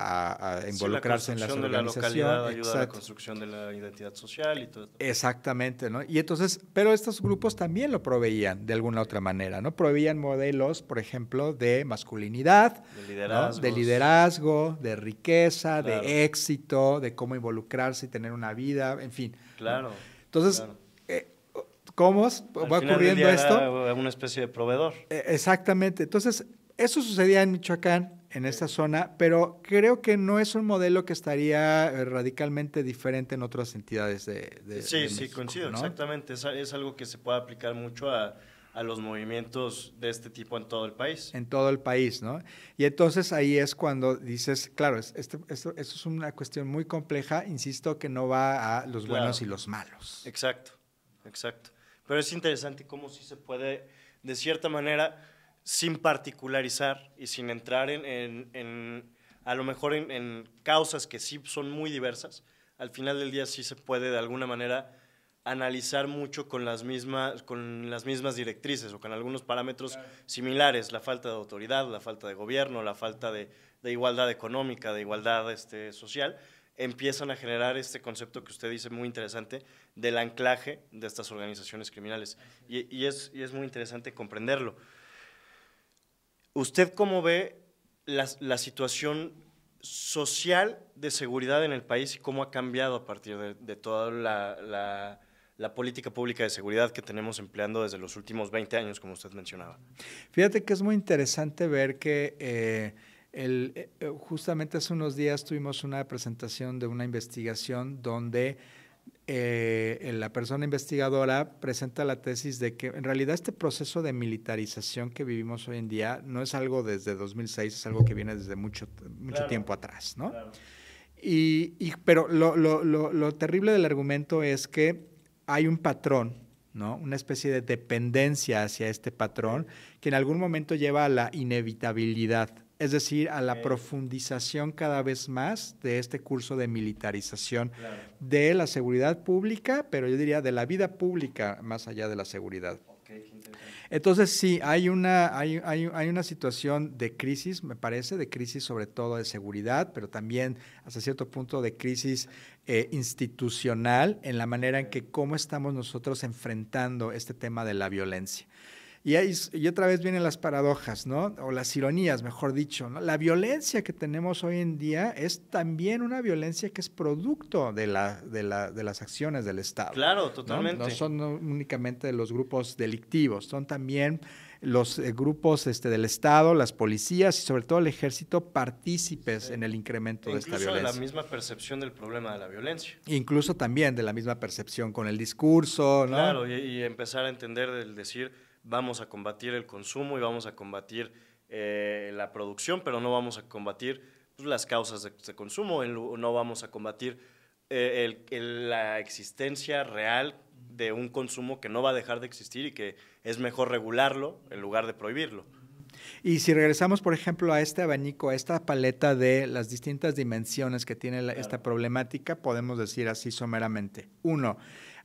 a Sí, involucrarse en las construcción de la organizaciones. localidad ayuda a la Exacto. construcción de la identidad social y todo esto. Exactamente, ¿no? Y entonces, pero estos grupos también lo proveían de alguna otra manera, ¿no? Proveían modelos, por ejemplo, de masculinidad, De ¿no? liderazgos. De liderazgo, de riqueza, Claro. de éxito, de cómo involucrarse y tener una vida, en fin. ¿no? Claro. Entonces, claro. ¿cómo Al va final del ocurriendo día esto? era una especie de proveedor. Exactamente. Entonces, eso sucedía en Michoacán, en esta zona, pero creo que no es un modelo que estaría radicalmente diferente en otras entidades de Sí, México, coincido, ¿no? exactamente. Es algo que se puede aplicar mucho a los movimientos de este tipo en todo el país. En todo el país, ¿no? Y entonces ahí es cuando dices, claro, esto es una cuestión muy compleja, insisto, que no va a los Claro. buenos y los malos. Exacto, exacto. Pero es interesante cómo sí se puede, de cierta manera, sin particularizar y sin entrar a lo mejor en causas que sí son muy diversas, al final del día sí se puede de alguna manera analizar mucho con las mismas directrices o con algunos parámetros similares, la falta de autoridad, la falta de gobierno, la falta de igualdad económica, de igualdad social, empiezan a generar este concepto que usted dice muy interesante del anclaje de estas organizaciones criminales. Y es muy interesante comprenderlo. ¿Usted cómo ve la situación social de seguridad en el país y cómo ha cambiado a partir de toda la política pública de seguridad que tenemos empleando desde los últimos 20 años, como usted mencionaba? Fíjate que es muy interesante ver que justamente hace unos días tuvimos una presentación de una investigación donde la persona investigadora presenta la tesis de que en realidad este proceso de militarización que vivimos hoy en día no es algo desde 2006, es algo que viene desde mucho Claro. tiempo atrás, ¿no? Claro. Pero lo terrible del argumento es que hay un patrón, ¿no? Una especie de dependencia hacia este patrón que en algún momento lleva a la inevitabilidad, es decir, a la profundización cada vez más de este curso de militarización Claro. de la seguridad pública, pero yo diría de la vida pública más allá de la seguridad. Okay, qué interesante. Entonces sí, hay una situación de crisis, me parece, de crisis sobre todo de seguridad, pero también hasta cierto punto de crisis institucional en la manera en que cómo estamos nosotros enfrentando este tema de la violencia. Y otra vez vienen las paradojas, ¿no? O las ironías, mejor dicho, ¿no? La violencia que tenemos hoy en día es también una violencia que es producto de las acciones del Estado. Claro, totalmente. No son únicamente de los grupos delictivos, son también los grupos del Estado, las policías y sobre todo el ejército partícipes en el incremento de esta Incluso violencia. de la misma percepción del problema de la violencia. Incluso también de la misma percepción con el discurso, ¿no? Claro, y empezar a entender el decir, vamos a combatir el consumo y vamos a combatir la producción, pero no vamos a combatir pues, las causas de consumo, no vamos a combatir la existencia real de un consumo que no va a dejar de existir y que es mejor regularlo en lugar de prohibirlo. Y si regresamos, por ejemplo, a este abanico, a esta paleta de las distintas dimensiones que tiene esta problemática, podemos decir así someramente. Uno,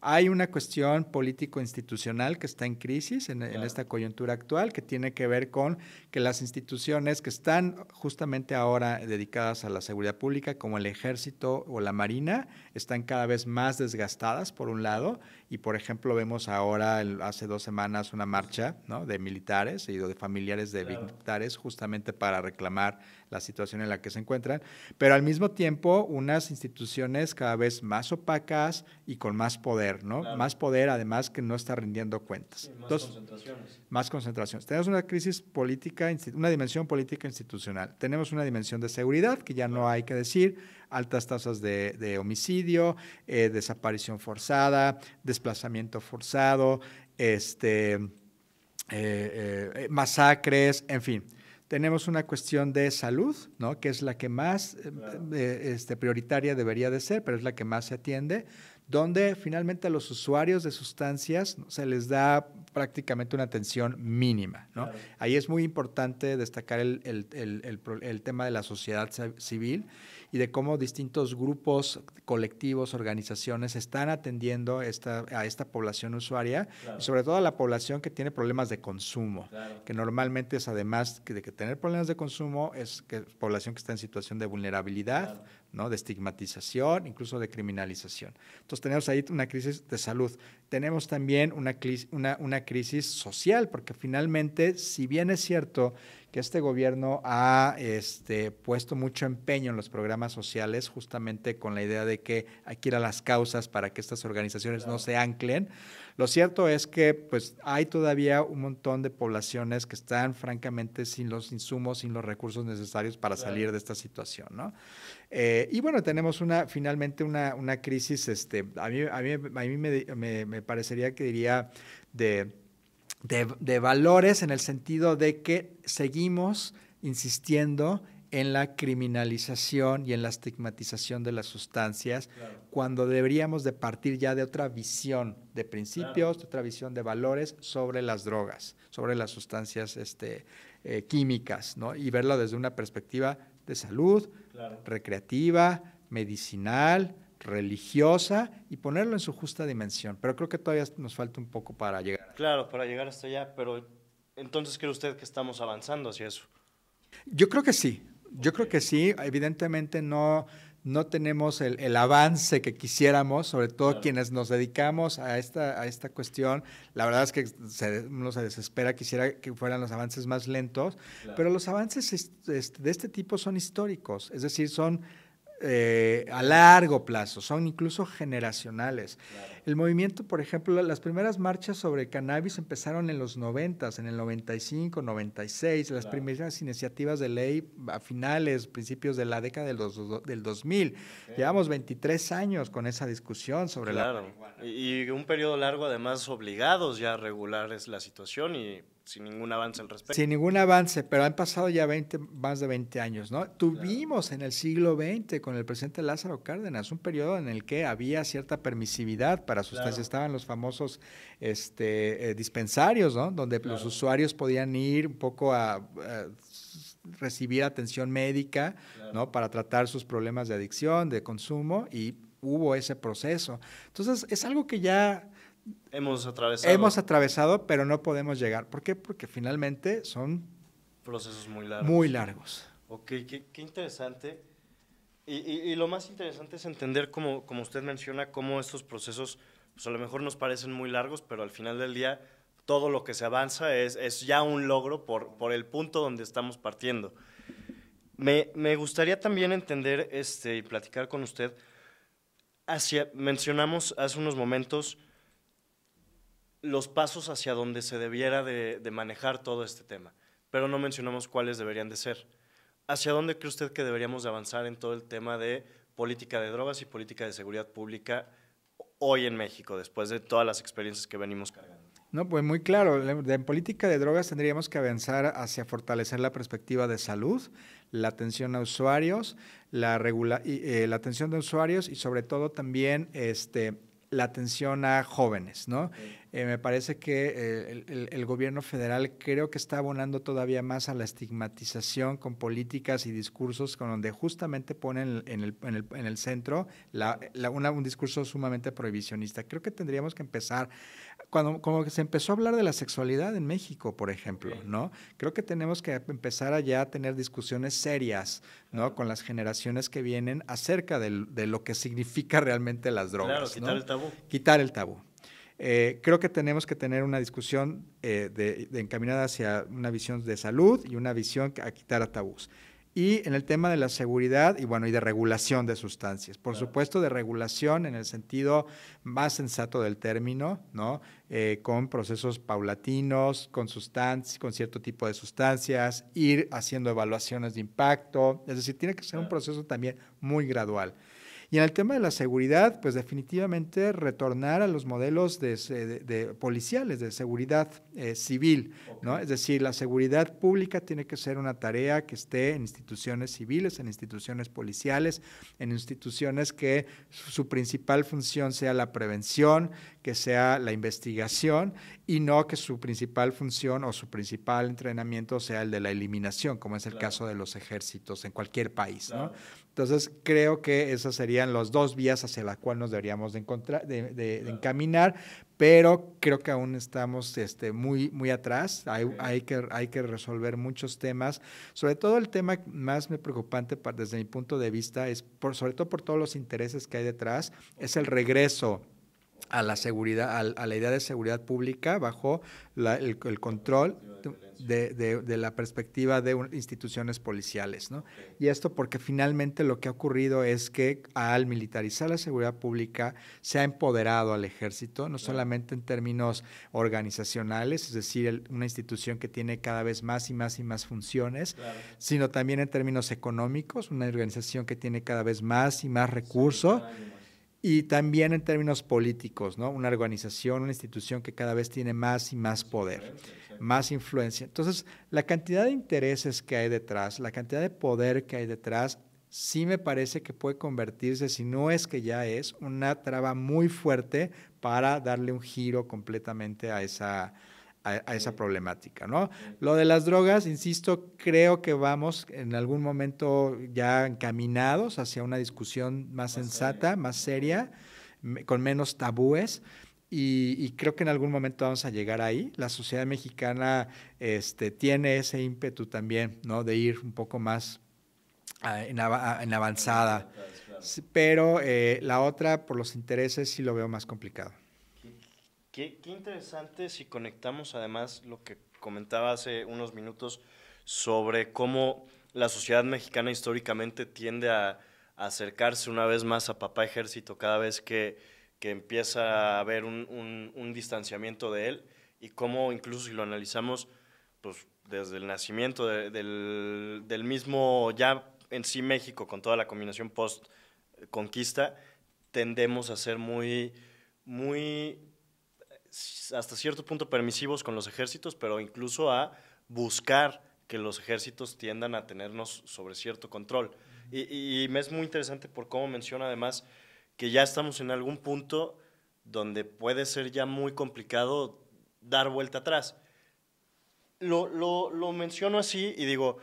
hay una cuestión político-institucional que está en crisis en esta coyuntura actual, que tiene que ver con que las instituciones que están justamente ahora dedicadas a la seguridad pública, como el Ejército o la Marina, están cada vez más desgastadas, por un lado, y por ejemplo vemos ahora, hace 2 semanas, una marcha, ¿no?, de militares y de familiares de militares justamente para reclamar la situación en la que se encuentran, pero al mismo tiempo unas instituciones cada vez más opacas y con más poder, ¿no? Claro. Más poder, además, que no está rindiendo cuentas. Sí, más Entonces, concentraciones. más concentraciones. Tenemos una crisis política, una dimensión política institucional. Tenemos una dimensión de seguridad, que ya no hay que decir, altas tasas de homicidio, desaparición forzada, desplazamiento forzado, masacres, en fin. Tenemos una cuestión de salud, ¿no?, que es la que más prioritaria debería de ser, pero es la que más se atiende, donde finalmente a los usuarios de sustancias se les da prácticamente una atención mínima, ¿no? Claro. Ahí es muy importante destacar el tema de la sociedad civil y de cómo distintos grupos, colectivos, organizaciones están atendiendo a esta población usuaria, y sobre todo a la población que tiene problemas de consumo, que normalmente es, además de que tener problemas de consumo, es que población que está en situación de vulnerabilidad, ¿no? De estigmatización, incluso de criminalización. Entonces tenemos ahí una crisis de salud. Tenemos también una crisis social, porque finalmente, si bien es cierto que este gobierno ha puesto mucho empeño en los programas sociales, justamente con la idea de que hay que ir a las causas para que estas organizaciones no se anclen, lo cierto es que pues, hay todavía un montón de poblaciones que están francamente sin los insumos, sin los recursos necesarios para salir de esta situación, ¿no? Y bueno, tenemos finalmente una crisis, a mí me parecería que diría de valores, en el sentido de que seguimos insistiendo en la criminalización y en la estigmatización de las sustancias, cuando deberíamos de partir ya de otra visión de principios, de otra visión de valores sobre las drogas, sobre las sustancias químicas, ¿no? Y verlo desde una perspectiva de salud, recreativa, medicinal, religiosa, y ponerlo en su justa dimensión. Pero creo que todavía nos falta un poco para llegar. Claro, para llegar hasta allá, pero entonces ¿cree usted que estamos avanzando hacia eso? Yo creo que sí. Yo creo que sí. Evidentemente no tenemos el avance que quisiéramos, sobre todo quienes nos dedicamos a esta cuestión. La verdad es que uno se desespera, quisiera que fueran los avances más lentos, pero los avances de este tipo son históricos, es decir, son a largo plazo, son incluso generacionales. El movimiento, por ejemplo, las primeras marchas sobre cannabis empezaron en los 90s, en el 95, 96, las primeras iniciativas de ley a principios de la década del 2000. Llevamos 23 años con esa discusión sobre la marihuana. Y un periodo largo, además, obligados ya a regular la situación y sin ningún avance al respecto. Sin ningún avance, pero han pasado ya más de 20 años, ¿no? Tuvimos en el siglo XX con el presidente Lázaro Cárdenas un periodo en el que había cierta permisividad para sustancias. Estaban los famosos dispensarios, ¿no? Donde los usuarios podían ir un poco a recibir atención médica, ¿no? Para tratar sus problemas de adicción, de consumo, y hubo ese proceso. Entonces, es algo que ya hemos atravesado, pero no podemos llegar. ¿Por qué? Porque finalmente son procesos muy largos. Muy largos. Ok, qué interesante. Y lo más interesante es entender, como usted menciona, cómo estos procesos, pues a lo mejor nos parecen muy largos, pero al final del día todo lo que se avanza es ya un logro por el punto donde estamos partiendo. Me gustaría también entender y platicar con usted, mencionamos hace unos momentos los pasos hacia donde se debiera de manejar todo este tema, pero no mencionamos cuáles deberían de ser. ¿Hacia dónde cree usted que deberíamos de avanzar en todo el tema de política de drogas y política de seguridad pública hoy en México, después de todas las experiencias que venimos cargando? No, pues muy claro, en política de drogas tendríamos que avanzar hacia fortalecer la perspectiva de salud, la atención a usuarios, la atención de usuarios y sobre todo también la atención a jóvenes, ¿no? Me parece que el gobierno federal creo que está abonando todavía más a la estigmatización con políticas y discursos con donde justamente ponen en el centro un discurso sumamente prohibicionista. Creo que tendríamos que empezar, como se empezó a hablar de la sexualidad en México, por ejemplo, ¿no? Creo que tenemos que empezar allá a tener discusiones serias, ¿no? Con las generaciones que vienen acerca de lo que significa realmente las drogas. Claro, quitar el tabú. Quitar el tabú. Creo que tenemos que tener una discusión encaminada hacia una visión de salud y una visión a quitar tabús. Y en el tema de la seguridad y de regulación de sustancias. Por supuesto, de regulación en el sentido más sensato del término, ¿no? Con procesos paulatinos, con cierto tipo de sustancias, ir haciendo evaluaciones de impacto. Es decir, tiene que ser un proceso también muy gradual. Y en el tema de la seguridad, pues definitivamente retornar a los modelos de policiales, de seguridad civil, ¿no? Es decir, la seguridad pública tiene que ser una tarea que esté en instituciones civiles, en instituciones policiales, en instituciones que su principal función sea la prevención, que sea la investigación y no que su principal función o su principal entrenamiento sea el de la eliminación, como es el caso de los ejércitos en cualquier país, ¿no? Entonces, creo que esas serían las dos vías hacia las cuales nos deberíamos de encaminar, pero creo que aún estamos muy atrás. Hay que resolver muchos temas. Sobre todo el tema más preocupante desde mi punto de vista es, sobre todo por todos los intereses que hay detrás, es el regreso a la seguridad, a la idea de seguridad pública bajo el control de la perspectiva de instituciones policiales, ¿no? Y esto porque finalmente lo que ha ocurrido es que al militarizar la seguridad pública se ha empoderado al ejército, no solamente en términos organizacionales, es decir, una institución que tiene cada vez más y más funciones, sino también en términos económicos, una organización que tiene cada vez más y más recursos. Y también en términos políticos, ¿no? Una organización, una institución que cada vez tiene más y más poder, más influencia. Entonces, la cantidad de intereses que hay detrás, la cantidad de poder que hay detrás, sí me parece que puede convertirse, si no es que ya es, una traba muy fuerte para darle un giro completamente a esa problemática, ¿no? Lo de las drogas, insisto, creo que vamos en algún momento ya encaminados hacia una discusión más sensata, más seria, con menos tabúes, y creo que en algún momento vamos a llegar ahí. La sociedad mexicana tiene ese ímpetu también, ¿no? De ir un poco más en avanzada, pero la otra, por los intereses, sí lo veo más complicado. Qué interesante si conectamos además lo que comentaba hace unos minutos sobre cómo la sociedad mexicana históricamente tiende a acercarse una vez más a papá ejército cada vez que empieza a haber un distanciamiento de él, y cómo incluso si lo analizamos pues desde el nacimiento del mismo ya en sí México, con toda la combinación post-conquista, tendemos a ser muy hasta cierto punto permisivos con los ejércitos, pero incluso a buscar que los ejércitos tiendan a tenernos sobre cierto control. Y me es muy interesante por cómo menciona además que ya estamos en algún punto donde puede ser ya muy complicado dar vuelta atrás. Lo menciono así y digo,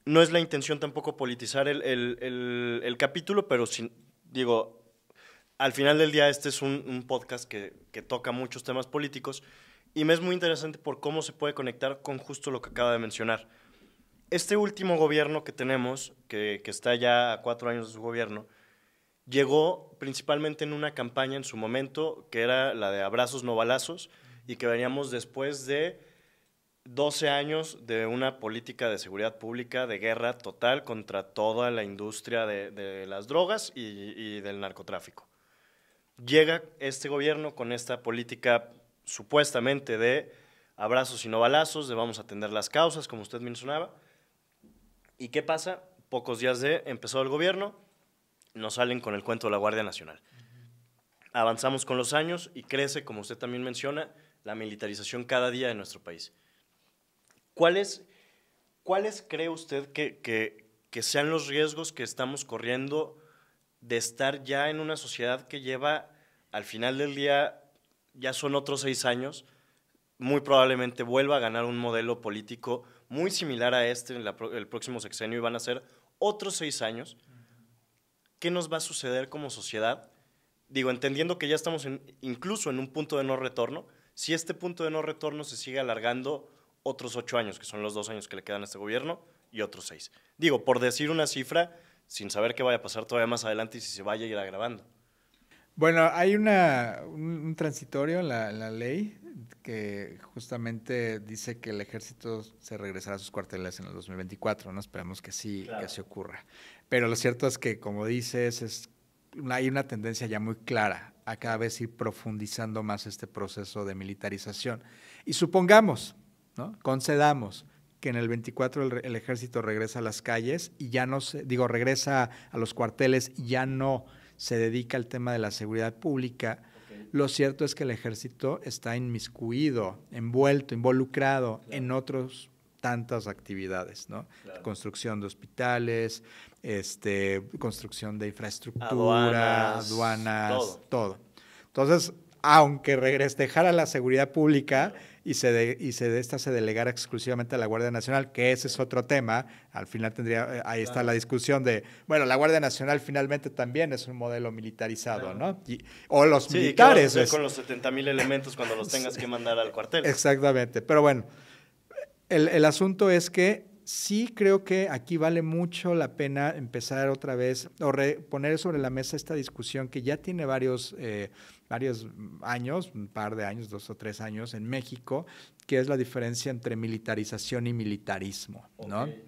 no es la intención tampoco politizar el capítulo, pero digo, al final del día este es un podcast que toca muchos temas políticos y me es muy interesante por cómo se puede conectar con justo lo que acaba de mencionar. Este último gobierno que tenemos, que está ya a 4 años de su gobierno, llegó principalmente en una campaña en su momento que era la de abrazos no balazos y que veníamos después de 12 años de una política de seguridad pública de guerra total contra toda la industria de las drogas y del narcotráfico. Llega este gobierno con esta política supuestamente de abrazos y no balazos, de vamos a atender las causas, como usted mencionaba. ¿Y qué pasa? Pocos días de empezó el gobierno, nos salen con el cuento de la Guardia Nacional. Avanzamos con los años y crece, como usted también menciona, la militarización cada día de nuestro país. ¿Cuáles cree usted que sean los riesgos que estamos corriendo de estar ya en una sociedad que lleva, al final del día, ya son otros 6 años, muy probablemente vuelva a ganar un modelo político muy similar a el próximo sexenio y van a ser otros 6 años? ¿Qué nos va a suceder como sociedad? Digo, entendiendo que ya estamos incluso en un punto de no retorno, si este punto de no retorno se sigue alargando otros 8 años, que son los 2 años que le quedan a este gobierno, y otros 6. Digo, por decir una cifra, sin saber qué vaya a pasar todavía más adelante y si se vaya a ir agravando. Bueno, hay un transitorio en la ley que justamente dice que el ejército se regresará a sus cuarteles en el 2024, ¿no? Esperemos que sí, claro, que así ocurra. Pero lo cierto es que, como dices, hay una tendencia ya muy clara a cada vez ir profundizando más este proceso de militarización. Y supongamos, ¿no? Concedamos que en el 24 el ejército regresa a las calles y ya no regresa a los cuarteles y ya no se dedica al tema de la seguridad pública. Lo cierto es que el ejército está inmiscuido, envuelto, involucrado en otros tantas actividades, ¿no? Claro. Construcción de hospitales, construcción de infraestructura, aduanas, todo. Entonces, aunque dejara la seguridad pública y esta se delegara exclusivamente a la Guardia Nacional, que ese es otro tema, al final ahí está la discusión de, bueno, la Guardia Nacional finalmente también es un modelo militarizado, ¿no? O los militares. ¿Qué vas a hacer con los 70,000 elementos cuando los tengas que mandar al cuartel? Exactamente, pero bueno, el asunto es que sí creo que aquí vale mucho la pena empezar otra vez o poner sobre la mesa esta discusión que ya tiene varios años, un par de años, 2 o 3 años en México, que es la diferencia entre militarización y militarismo, ¿no? Okay.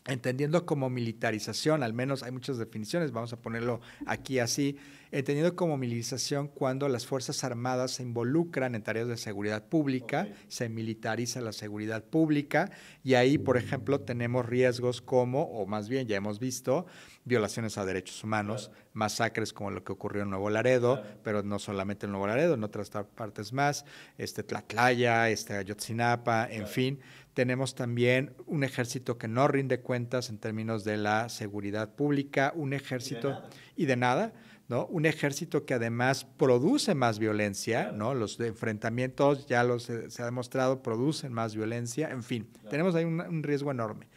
Entendiendo como militarización, al menos hay muchas definiciones, vamos a ponerlo aquí así, entendiendo como militarización cuando las Fuerzas Armadas se involucran en tareas de seguridad pública, okay. Se militariza la seguridad pública y ahí, por ejemplo, tenemos riesgos como, o más bien ya hemos visto, violaciones a derechos humanos, claro. Masacres como lo que ocurrió en Nuevo Laredo, claro. Pero no solamente en Nuevo Laredo, en otras partes más, Tlatlaya, Ayotzinapa, en fin. Tenemos también un ejército que no rinde cuentas en términos de la seguridad pública, un ejército y de nada, ¿no? Un ejército que además produce más violencia, claro. ¿No? Los enfrentamientos, ya se ha demostrado, producen más violencia, en fin, claro. Tenemos ahí un riesgo enorme.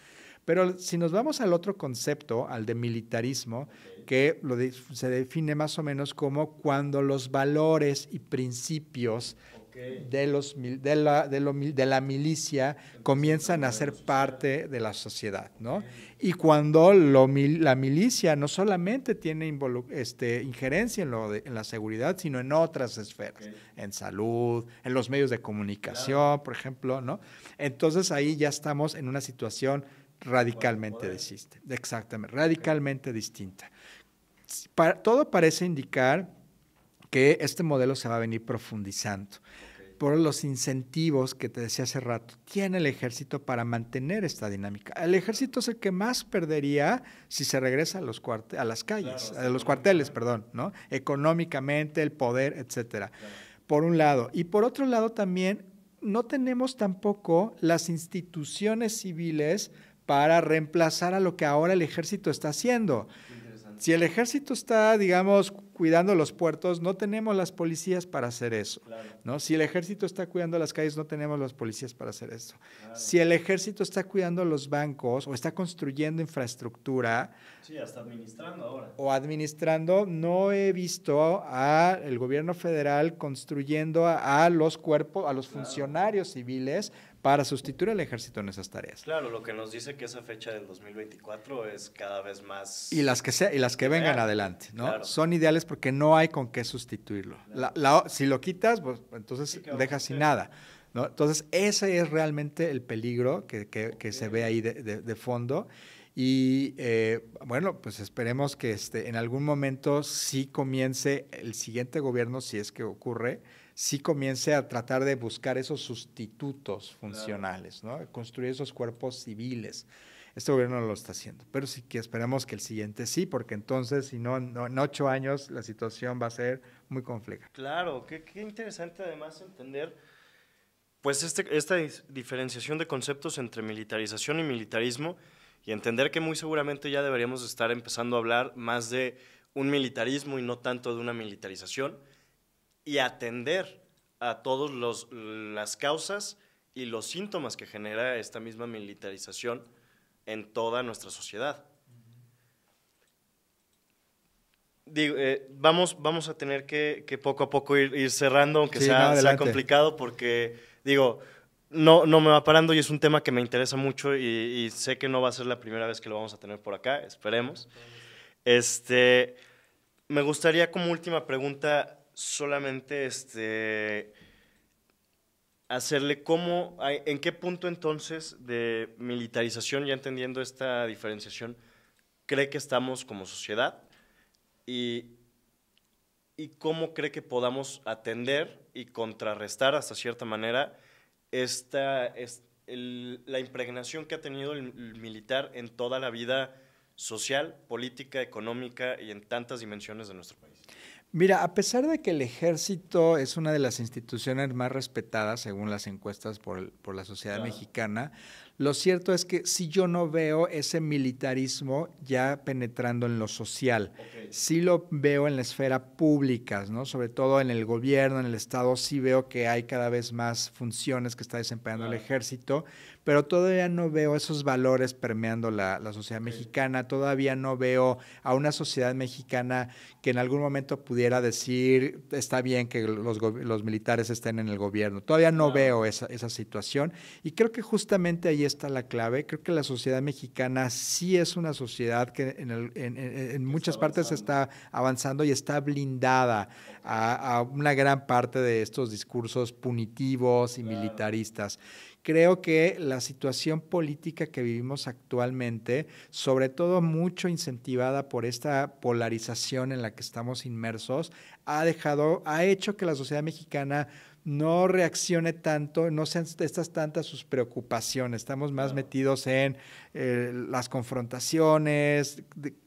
Pero si nos vamos al otro concepto, al de militarismo, okay. Que se define más o menos como cuando los valores y principios de la milicia comienzan a ser parte de la sociedad, ¿no? Y cuando la milicia no solamente tiene injerencia en la seguridad, sino en otras esferas, en salud, en los medios de comunicación, por ejemplo, ¿no? Entonces ahí ya estamos en una situación radicalmente distinta. Exactamente, radicalmente distinta. Todo parece indicar que este modelo se va a venir profundizando por los incentivos que te decía hace rato, tiene el ejército para mantener esta dinámica. El ejército es el que más perdería si se regresa a las calles, claro, a los cuarteles, perdón, ¿no? Económicamente, el poder, etcétera. Claro. Por un lado. Y por otro lado también, no tenemos tampoco las instituciones civiles para reemplazar a lo que ahora el ejército está haciendo. Si el ejército está, digamos, cuidando los puertos, no tenemos las policías para hacer eso, claro. ¿No? Si el ejército está cuidando las calles, no tenemos las policías para hacer eso. Claro. Si el ejército está cuidando los bancos o está construyendo infraestructura, sí, hasta administrando ahora. O administrando, no he visto al gobierno federal construyendo a los cuerpos, a los claro. Funcionarios civiles para sustituir al ejército en esas tareas. Claro, lo que nos dice que esa fecha del 2024 es cada vez más... Y las que vengan adelante, ¿no? Claro. Son ideales porque no hay con qué sustituirlo. Claro. Si lo quitas, pues entonces sí, dejas sin nada, ¿no? Entonces, ese es realmente el peligro que se ve ahí de fondo. Y bueno, pues esperemos que en algún momento sí comience el siguiente gobierno, si es que ocurre, sí comience a tratar de buscar esos sustitutos funcionales, claro. ¿No? Construir esos cuerpos civiles. Este gobierno no lo está haciendo, pero sí que esperemos que el siguiente sí, porque entonces, si no, en 8 años la situación va a ser muy compleja. Claro, qué interesante además entender pues esta diferenciación de conceptos entre militarización y militarismo y entender que muy seguramente ya deberíamos estar empezando a hablar más de un militarismo y no tanto de una militarización, y atender a todas las causas y los síntomas que genera esta misma militarización en toda nuestra sociedad. Digo, vamos a tener que poco a poco ir cerrando, aunque sí, sea complicado, porque digo, no me va parando y es un tema que me interesa mucho y sé que no va a ser la primera vez que lo vamos a tener por acá, esperemos. Me gustaría como última pregunta solamente hacerle en qué punto entonces de militarización, ya entendiendo esta diferenciación, cree que estamos como sociedad y cómo cree que podamos atender y contrarrestar hasta cierta manera la impregnación que ha tenido el militar en toda la vida social, política, económica y en tantas dimensiones de nuestro país? Mira, a pesar de que el ejército es una de las instituciones más respetadas según las encuestas por la sociedad mexicana, lo cierto es que sí yo no veo ese militarismo ya penetrando en lo social. Sí lo veo en la esfera pública, ¿no? Sobre todo en el gobierno, en el Estado, sí veo que hay cada vez más funciones que está desempeñando el ejército, pero todavía no veo esos valores permeando la sociedad mexicana, todavía no veo a una sociedad mexicana que en algún momento pudiera decir, está bien que los militares estén en el gobierno. Todavía no veo esa situación y creo que justamente ahí está la clave. Creo que la sociedad mexicana sí es una sociedad que en muchas partes está avanzando y está blindada a una gran parte de estos discursos punitivos y militaristas. Creo que la situación política que vivimos actualmente, sobre todo mucho incentivada por esta polarización en la que estamos inmersos, ha hecho que la sociedad mexicana no reaccione tanto, no sean estas tantas sus preocupaciones. Estamos más metidos en las confrontaciones,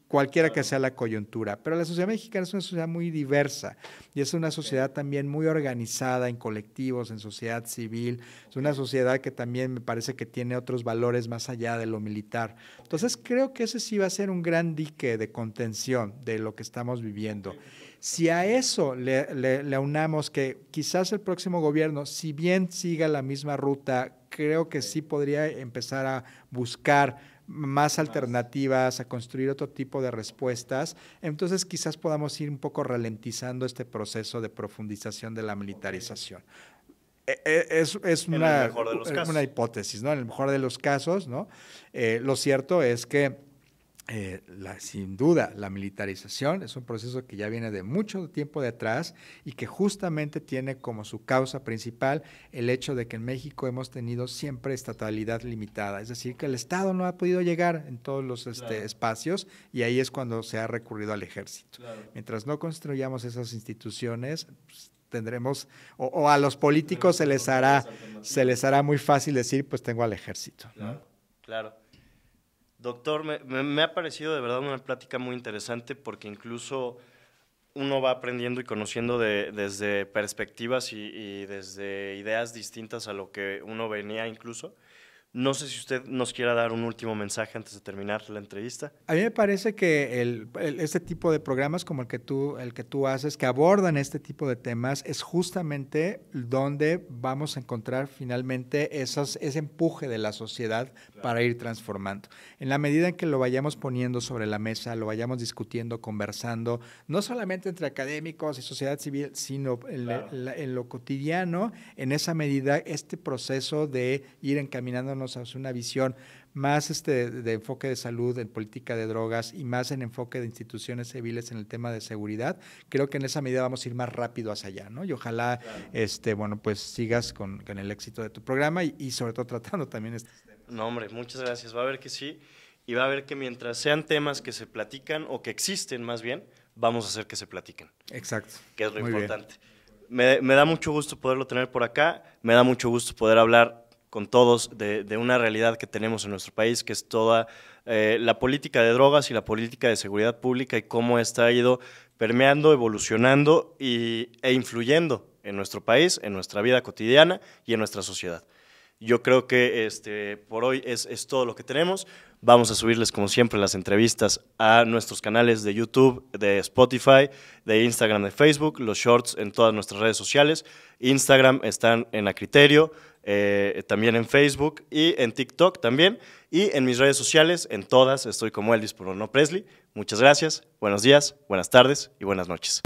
cualquiera que sea la coyuntura. Pero la sociedad mexicana es una sociedad muy diversa y es una sociedad también muy organizada en colectivos, en sociedad civil. Es una sociedad que también me parece que tiene otros valores más allá de lo militar. Entonces creo que ese sí va a ser un gran dique de contención de lo que estamos viviendo. Si a eso le aunamos que quizás el próximo gobierno, si bien siga la misma ruta, creo que sí podría empezar a buscar más alternativas, a construir otro tipo de respuestas, entonces quizás podamos ir un poco ralentizando este proceso de profundización de la militarización. Es una hipótesis, ¿no? En el mejor de los casos, ¿no? Lo cierto es que sin duda, la militarización es un proceso que ya viene de mucho tiempo de atrás y que justamente tiene como su causa principal el hecho de que en México hemos tenido siempre estatalidad limitada, es decir, que el Estado no ha podido llegar en todos los espacios y ahí es cuando se ha recurrido al ejército. Mientras no construyamos esas instituciones, pues, tendremos, o a los políticos se les hará muy fácil decir, pues tengo al ejército, ¿no? Claro. Doctor, me ha parecido de verdad una plática muy interesante porque incluso uno va aprendiendo y conociendo desde perspectivas y desde ideas distintas a lo que uno venía incluso. No sé si usted nos quiera dar un último mensaje antes de terminar la entrevista. A mí me parece que este tipo de programas como el que tú haces, que abordan este tipo de temas, es justamente donde vamos a encontrar finalmente ese empuje de la sociedad para ir transformando. En la medida en que lo vayamos poniendo sobre la mesa, lo vayamos discutiendo, conversando, no solamente entre académicos y sociedad civil, sino en lo cotidiano, en esa medida este proceso de ir encaminándonos hacia una visión más de enfoque de salud, en política de drogas y más en enfoque de instituciones civiles en el tema de seguridad, creo que en esa medida vamos a ir más rápido hacia allá, ¿no? Y ojalá, pues sigas con el éxito de tu programa y sobre todo tratando también estos temas. No, hombre, muchas gracias. Va a ver que sí y va a ver que mientras sean temas que se platican o que existen más bien, vamos a hacer que se platiquen. Exacto. Que es lo importante. Me da mucho gusto poderlo tener por acá, me da mucho gusto poder hablar con todos de una realidad que tenemos en nuestro país, que es toda la política de drogas y la política de seguridad pública y cómo esta ha ido permeando, evolucionando e influyendo en nuestro país, en nuestra vida cotidiana y en nuestra sociedad. Yo creo que por hoy es todo lo que tenemos. Vamos a subirles, como siempre, las entrevistas a nuestros canales de YouTube, de Spotify, de Instagram, de Facebook, los shorts en todas nuestras redes sociales. Instagram están en A Criterio, también en Facebook y en TikTok también. Y en mis redes sociales, en todas, estoy como Elvis Polono Presley. Muchas gracias, buenos días, buenas tardes y buenas noches.